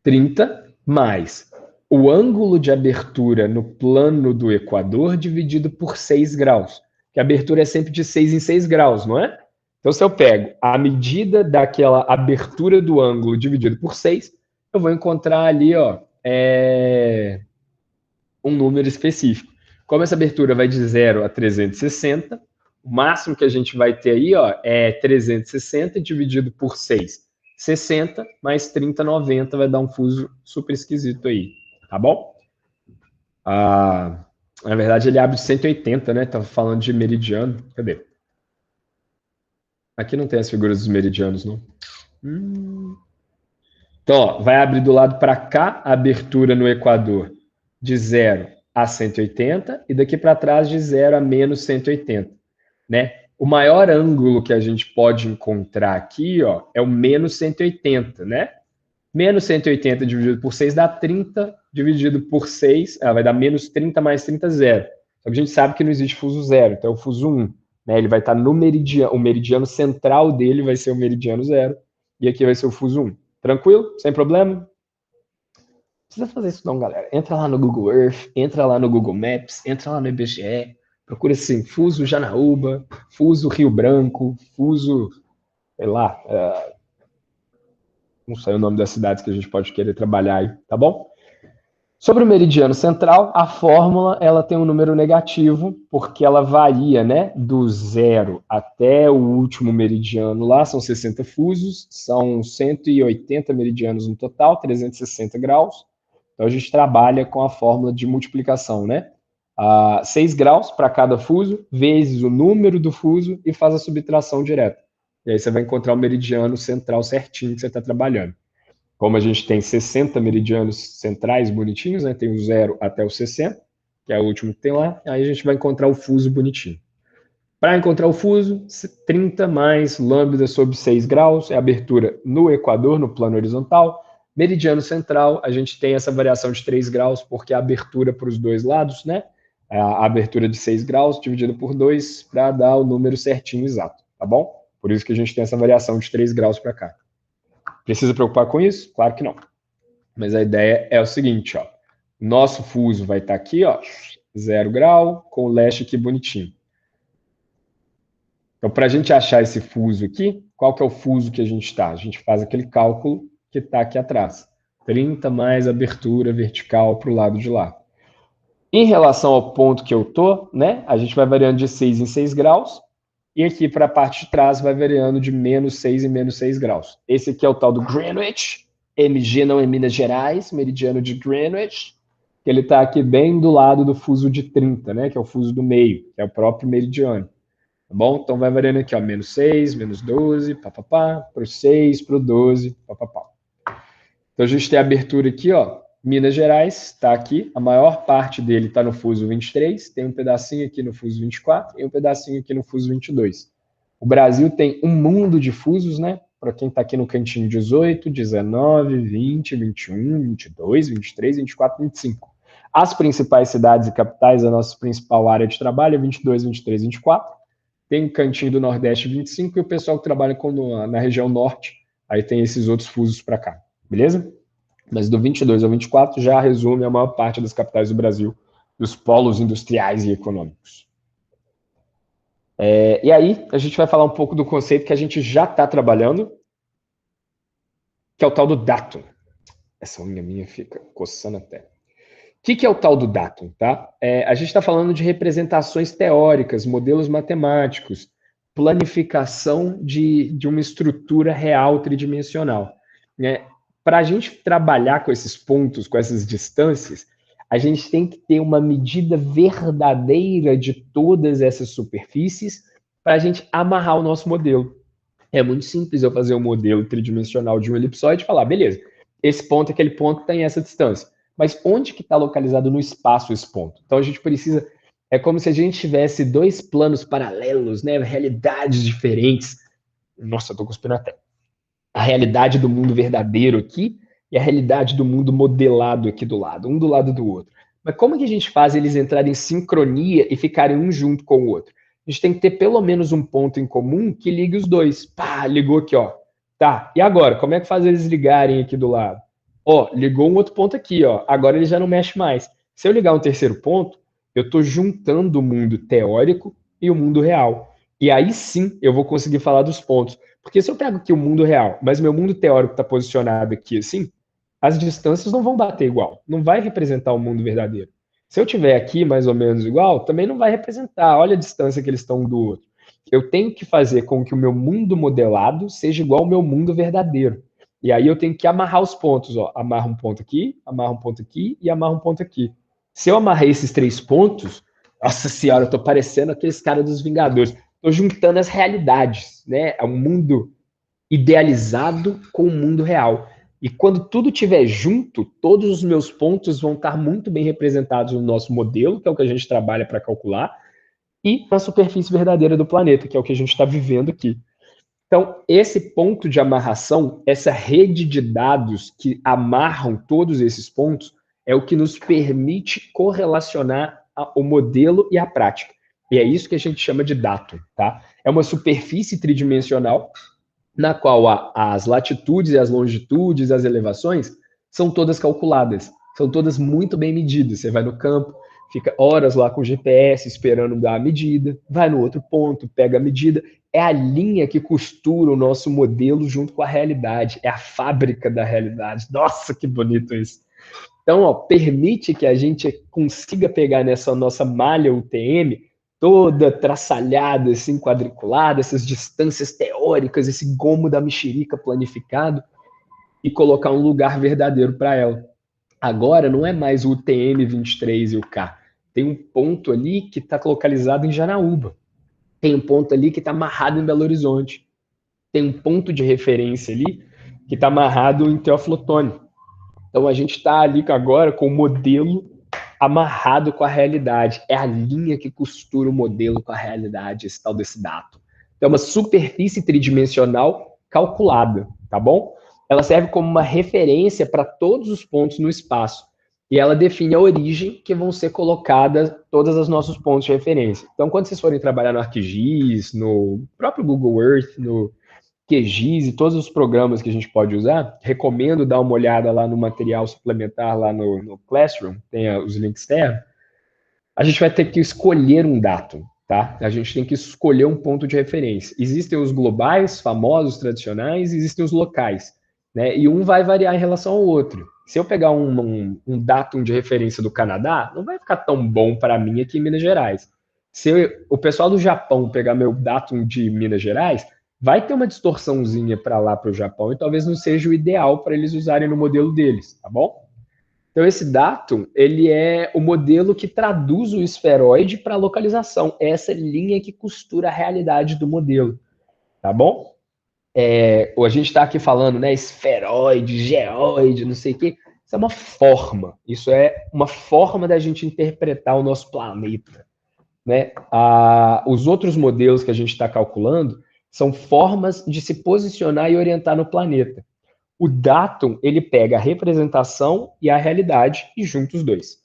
30 mais o ângulo de abertura no plano do Equador dividido por 6 graus. Que a abertura é sempre de 6 em 6 graus, não é? Então, se eu pego a medida daquela abertura do ângulo dividido por 6, eu vou encontrar ali, ó, um número específico. Como essa abertura vai de 0 a 360, o máximo que a gente vai ter aí, ó, é 360 dividido por 6. 60 mais 30, 90, vai dar um fuso super esquisito aí, tá bom? Na verdade, ele abre 180, né? Tava falando de meridiano. Cadê? Aqui não tem as figuras dos meridianos, não. Então, ó, vai abrir do lado para cá a abertura no Equador de 0 a 180 e daqui para trás de 0 a menos 180, né? O maior ângulo que a gente pode encontrar aqui, ó, é o menos 180, né? Menos 180 dividido por 6 dá 30, dividido por 6, vai dar menos 30 mais 30, zero. Só que a gente sabe que não existe fuso zero, então é o fuso 1. Né? Ele vai estar no meridiano, o meridiano central dele vai ser o meridiano zero, e aqui vai ser o fuso 1. Tranquilo? Sem problema? Não precisa fazer isso não, galera. Entra lá no Google Earth, entra lá no Google Maps, entra lá no IBGE, procura assim, fuso Janaúba, fuso Rio Branco, fuso, sei lá, não sei o nome das cidades que a gente pode querer trabalhar aí, tá bom? Sobre o meridiano central, a fórmula ela tem um número negativo, porque ela varia, né, do zero até o último meridiano lá, são 60 fusos, são 180 meridianos no total, 360 graus. Então a gente trabalha com a fórmula de multiplicação, né? 6 graus para cada fuso, vezes o número do fuso e faz a subtração direta. E aí você vai encontrar o meridiano central certinho que você está trabalhando. Como a gente tem 60 meridianos centrais bonitinhos, né? Tem o 0 até o 60, que é o último que tem lá, aí a gente vai encontrar o fuso bonitinho. Para encontrar o fuso, 30 mais lambda sobre 6 graus, é a abertura no equador, no plano horizontal. Meridiano central, a gente tem essa variação de 3 graus, porque a abertura para os dois lados, né? A abertura de 6 graus dividida por 2 para dar o número certinho exato, tá bom? Por isso que a gente tem essa variação de 3 graus para cá. Precisa preocupar com isso? Claro que não. Mas a ideia é o seguinte, ó. Nosso fuso vai estar aqui, ó, 0 grau, com o leste aqui bonitinho. Então, para a gente achar esse fuso aqui, qual que é o fuso que a gente está? A gente faz aquele cálculo que está aqui atrás. 30 mais abertura vertical para o lado de lá. Em relação ao ponto que eu tô, né, a gente vai variando de 6 em 6 graus, e aqui para a parte de trás vai variando de menos 6 em menos 6 graus. Esse aqui é o tal do Greenwich, MG não é Minas Gerais, meridiano de Greenwich, que ele está aqui bem do lado do fuso de 30, né, que é o fuso do meio, que é o próprio meridiano. Tá bom? Então vai variando aqui, ó, menos 6, menos 12, papapá, para o 6, para o 12, papapá. Então a gente tem a abertura aqui, ó, Minas Gerais está aqui, a maior parte dele está no fuso 23, tem um pedacinho aqui no fuso 24 e um pedacinho aqui no fuso 22. O Brasil tem um mundo de fusos, né? Para quem está aqui no cantinho 18, 19, 20, 21, 22, 23, 24, 25. As principais cidades e capitais, a nossa principal área de trabalho é 22, 23, 24. Tem o cantinho do Nordeste 25 e o pessoal que trabalha na região Norte, aí tem esses outros fusos para cá, beleza? Mas do 22 ao 24 já resume a maior parte das capitais do Brasil, dos polos industriais e econômicos. E aí, a gente vai falar um pouco do conceito que a gente já está trabalhando, que é o tal do datum. Essa unha minha fica coçando até. O que é o tal do datum? Tá? A gente está falando de representações teóricas, modelos matemáticos, planificação de uma estrutura real tridimensional. Né? Para a gente trabalhar com esses pontos, com essas distâncias, a gente tem que ter uma medida verdadeira de todas essas superfícies para a gente amarrar o nosso modelo. É muito simples eu fazer um modelo tridimensional de um elipsoide e falar, beleza, esse ponto, aquele ponto tem essa distância. Mas onde que está localizado no espaço esse ponto? Então a gente precisa, é como se a gente tivesse dois planos paralelos, né, realidades diferentes. Nossa, eu tô cuspindo até. A realidade do mundo verdadeiro aqui e a realidade do mundo modelado aqui do lado, um do lado do outro. Mas como que a gente faz eles entrarem em sincronia e ficarem um junto com o outro? A gente tem que ter pelo menos um ponto em comum que ligue os dois. Pá, ligou aqui, ó. Tá, e agora? Como é que faz eles ligarem aqui do lado? Ó, ligou um outro ponto aqui, ó. Agora ele já não mexe mais. Se eu ligar um terceiro ponto, eu estou juntando o mundo teórico e o mundo real. E aí sim eu vou conseguir falar dos pontos. Porque se eu pego aqui o mundo real, mas meu mundo teórico está posicionado aqui assim, as distâncias não vão bater igual. Não vai representar o mundo verdadeiro. Se eu tiver aqui mais ou menos igual, também não vai representar. Olha a distância que eles estão um do outro. Eu tenho que fazer com que o meu mundo modelado seja igual ao meu mundo verdadeiro. E aí eu tenho que amarrar os pontos. Ó. Amarra um ponto aqui, amarra um ponto aqui e amarra um ponto aqui. Se eu amarrar esses 3 pontos, nossa senhora, eu tô parecendo aqueles caras dos Vingadores. Estou juntando as realidades, né? É um mundo idealizado com o mundo real. E quando tudo estiver junto, todos os meus pontos vão estar muito bem representados no nosso modelo, que é o que a gente trabalha para calcular, e na superfície verdadeira do planeta, que é o que a gente está vivendo aqui. Então, esse ponto de amarração, essa rede de dados que amarram todos esses pontos, é o que nos permite correlacionar o modelo e a prática. E é isso que a gente chama de datum, tá? É uma superfície tridimensional na qual as latitudes e as longitudes, as elevações, são todas calculadas, são todas muito bem medidas. Você vai no campo, fica horas lá com o GPS esperando dar a medida, vai no outro ponto, pega a medida. É a linha que costura o nosso modelo junto com a realidade, é a fábrica da realidade. Nossa, que bonito isso. Então, ó, permite que a gente consiga pegar nessa nossa malha UTM toda traçalhada, assim, quadriculada, essas distâncias teóricas, esse gomo da mexerica planificado, e colocar um lugar verdadeiro para ela. Agora, não é mais o UTM 23 e o K. Tem um ponto ali que está localizado em Janaúba. Tem um ponto ali que está amarrado em Belo Horizonte. Tem um ponto de referência ali que está amarrado em Teófilo Otoni. Então, a gente está ali agora com o modelo amarrado com a realidade. É a linha que costura o modelo com a realidade, esse tal desse datum. Então, é uma superfície tridimensional calculada, tá bom? Ela serve como uma referência para todos os pontos no espaço. E ela define a origem que vão ser colocadas todos os nossos pontos de referência. Então, quando vocês forem trabalhar no ArcGIS, no próprio Google Earth, no QGIS e todos os programas que a gente pode usar, recomendo dar uma olhada lá no material suplementar lá no Classroom, tem os links externos. A gente vai ter que escolher um datum, tá? A gente tem que escolher um ponto de referência. Existem os globais, famosos, tradicionais, existem os locais, né? E um vai variar em relação ao outro. Se eu pegar um datum de referência do Canadá, não vai ficar tão bom para mim aqui em Minas Gerais. Se o pessoal do Japão pegar meu datum de Minas Gerais, vai ter uma distorçãozinha para lá para o Japão e talvez não seja o ideal para eles usarem no modelo deles, tá bom? Então esse datum, ele é o modelo que traduz o esferoide para a localização. É essa linha que costura a realidade do modelo, tá bom? A gente está aqui falando, né, esferoide, geoide, não sei o quê. Isso é uma forma. Isso é uma forma da gente interpretar o nosso planeta, né? Os outros modelos que a gente está calculando são formas de se posicionar e orientar no planeta. O datum, ele pega a representação e a realidade e junta os dois,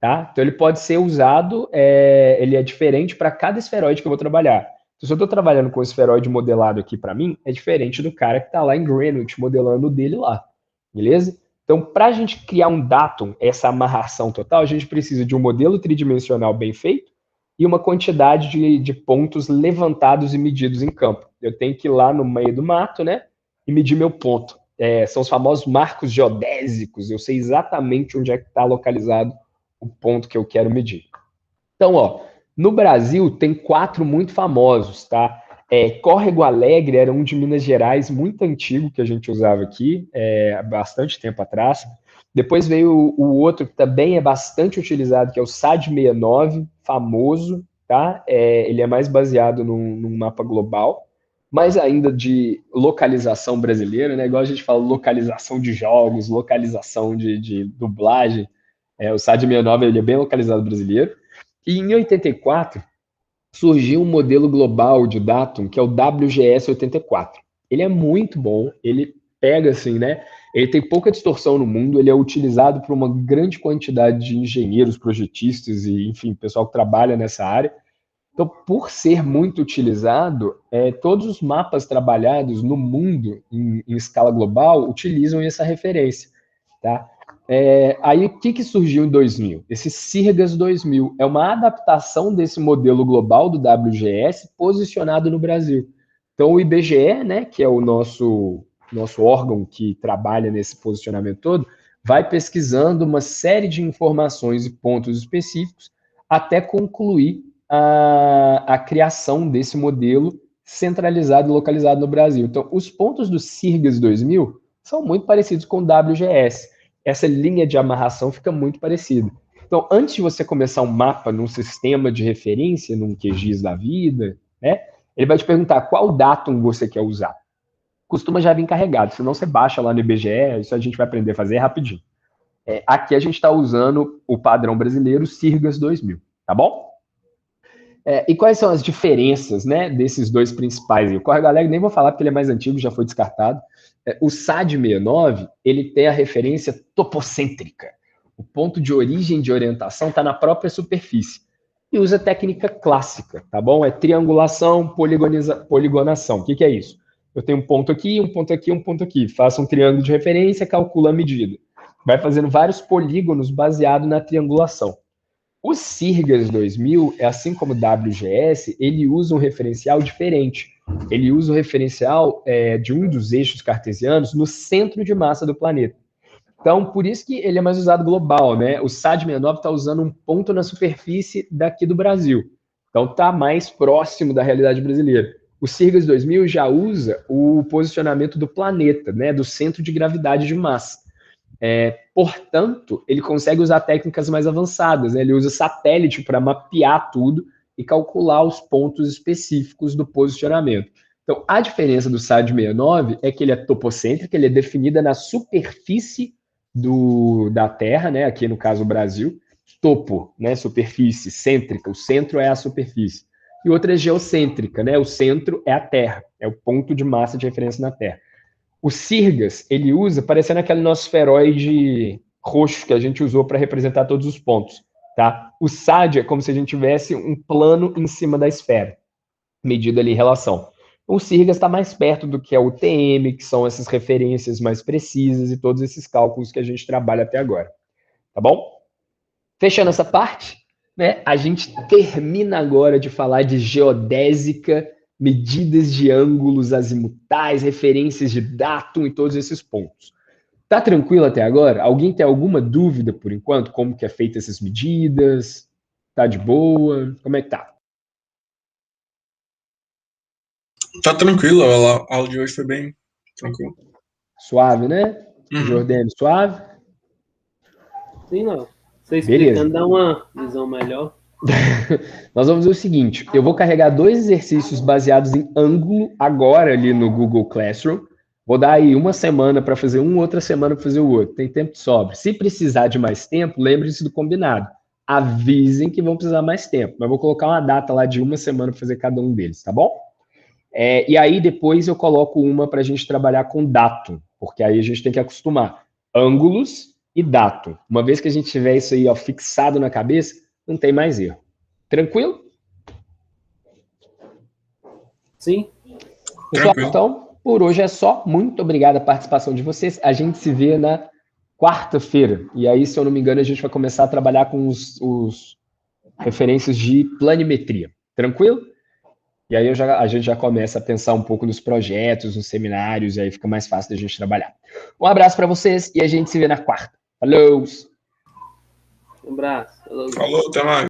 tá? Então, ele pode ser usado, ele é diferente para cada esferoide que eu vou trabalhar. Então, se eu estou trabalhando com o esferoide modelado aqui para mim, é diferente do cara que está lá em Greenwich modelando o dele lá, beleza? Então, para a gente criar um datum, essa amarração total, a gente precisa de um modelo tridimensional bem feito e uma quantidade de pontos levantados e medidos em campo. Eu tenho que ir lá no meio do mato, né, e medir meu ponto. São os famosos marcos geodésicos. Eu sei exatamente onde é que está localizado o ponto que eu quero medir. Então, ó, no Brasil tem 4 muito famosos, tá? Córrego Alegre era um de Minas Gerais muito antigo que a gente usava aqui, há bastante tempo atrás. Depois veio o outro que também é bastante utilizado, que é o SAD 69, famoso, tá? Ele é mais baseado num mapa global, mas ainda de localização brasileira, né? Igual a gente fala, localização de jogos, localização de dublagem. O SAD 69 ele é bem localizado brasileiro. E em 84 surgiu um modelo global de datum que é o WGS 84. Ele é muito bom, ele pega assim, né? Ele tem pouca distorção no mundo, ele é utilizado por uma grande quantidade de engenheiros, projetistas e, enfim, pessoal que trabalha nessa área. Então, por ser muito utilizado, todos os mapas trabalhados no mundo, em escala global, utilizam essa referência, tá? Aí, o que surgiu em 2000? Esse CIRGAS 2000 é uma adaptação desse modelo global do WGS posicionado no Brasil. Então, o IBGE, né, que é o nosso órgão que trabalha nesse posicionamento todo, vai pesquisando uma série de informações e pontos específicos até concluir a criação desse modelo centralizado e localizado no Brasil. Então, os pontos do CIRGAS 2000 são muito parecidos com o WGS. Essa linha de amarração fica muito parecida. Então, antes de você começar um mapa num sistema de referência, num QGIS da vida, né, ele vai te perguntar qual datum você quer usar. Costuma já vir carregado, senão você baixa lá no IBGE, isso a gente vai aprender a fazer rapidinho. Aqui a gente está usando o padrão brasileiro CIRGAS 2000, tá bom? E quais são as diferenças, né, desses dois principais? O Córrego Alegre nem vou falar porque ele é mais antigo, já foi descartado. O SAD 69, ele tem a referência topocêntrica. O ponto de origem de orientação está na própria superfície. E usa técnica clássica, tá bom? É triangulação, poligonação. O que é isso? Eu tenho um ponto aqui, um ponto aqui, um ponto aqui. Faço um triângulo de referência, calcula a medida. Vai fazendo vários polígonos baseado na triangulação. O Sirgas 2000, assim como o WGS, ele usa um referencial diferente. Ele usa o referencial de um dos eixos cartesianos no centro de massa do planeta. Então, por isso que ele é mais usado global, né? O SAD 69 está usando um ponto na superfície daqui do Brasil. Então, está mais próximo da realidade brasileira. O Sirgas 2000 já usa o posicionamento do planeta, né? Do centro de gravidade de massa. Portanto, ele consegue usar técnicas mais avançadas, né? Ele usa satélite para mapear tudo e calcular os pontos específicos do posicionamento. Então, a diferença do SAD 69 é que ele é topocêntrico, ele é definida na superfície da Terra, né? Aqui no caso o Brasil, topo, né? Superfície, cêntrica, o centro é a superfície. E outra é geocêntrica, né? O centro é a Terra, é o ponto de massa de referência na Terra. O Sirgas, ele usa, parecendo aquele nosso esferoide roxo que a gente usou para representar todos os pontos, tá? O SAD é como se a gente tivesse um plano em cima da esfera, medida ali em relação. O Sirgas está mais perto do que é o TM, que são essas referências mais precisas e todos esses cálculos que a gente trabalha até agora, tá bom? Fechando essa parte, né, a gente termina agora de falar de geodésica, medidas de ângulos azimutais, referências de datum e todos esses pontos. Tá tranquilo até agora? Alguém tem alguma dúvida por enquanto? Como que é feita essas medidas? Tá de boa? Como é que tá? Tá tranquilo, a aula de hoje foi bem tranquilo. Suave, né? Jordane, suave? Sim, não. Você explicando dá uma visão melhor. Nós vamos fazer o seguinte, eu vou carregar 2 exercícios baseados em ângulo agora ali no Google Classroom. Vou dar aí uma semana para fazer um, outra semana para fazer o outro. Tem tempo de sobra. Se precisar de mais tempo, lembre-se do combinado. Avisem que vão precisar mais tempo. Mas vou colocar uma data lá de uma semana para fazer cada um deles, tá bom? E aí depois eu coloco uma para a gente trabalhar com datum, porque aí a gente tem que acostumar ângulos e datum. Uma vez que a gente tiver isso aí fixado na cabeça, não tem mais erro. Tranquilo? Sim. Pessoal, então, por hoje é só. Muito obrigado a participação de vocês. A gente se vê na quarta-feira. E aí, se eu não me engano, a gente vai começar a trabalhar com os referências de planimetria. Tranquilo? E aí a gente já começa a pensar um pouco nos projetos, nos seminários, e aí fica mais fácil da gente trabalhar. Um abraço para vocês e a gente se vê na quarta. Falou! Um abraço. Falou, até mais.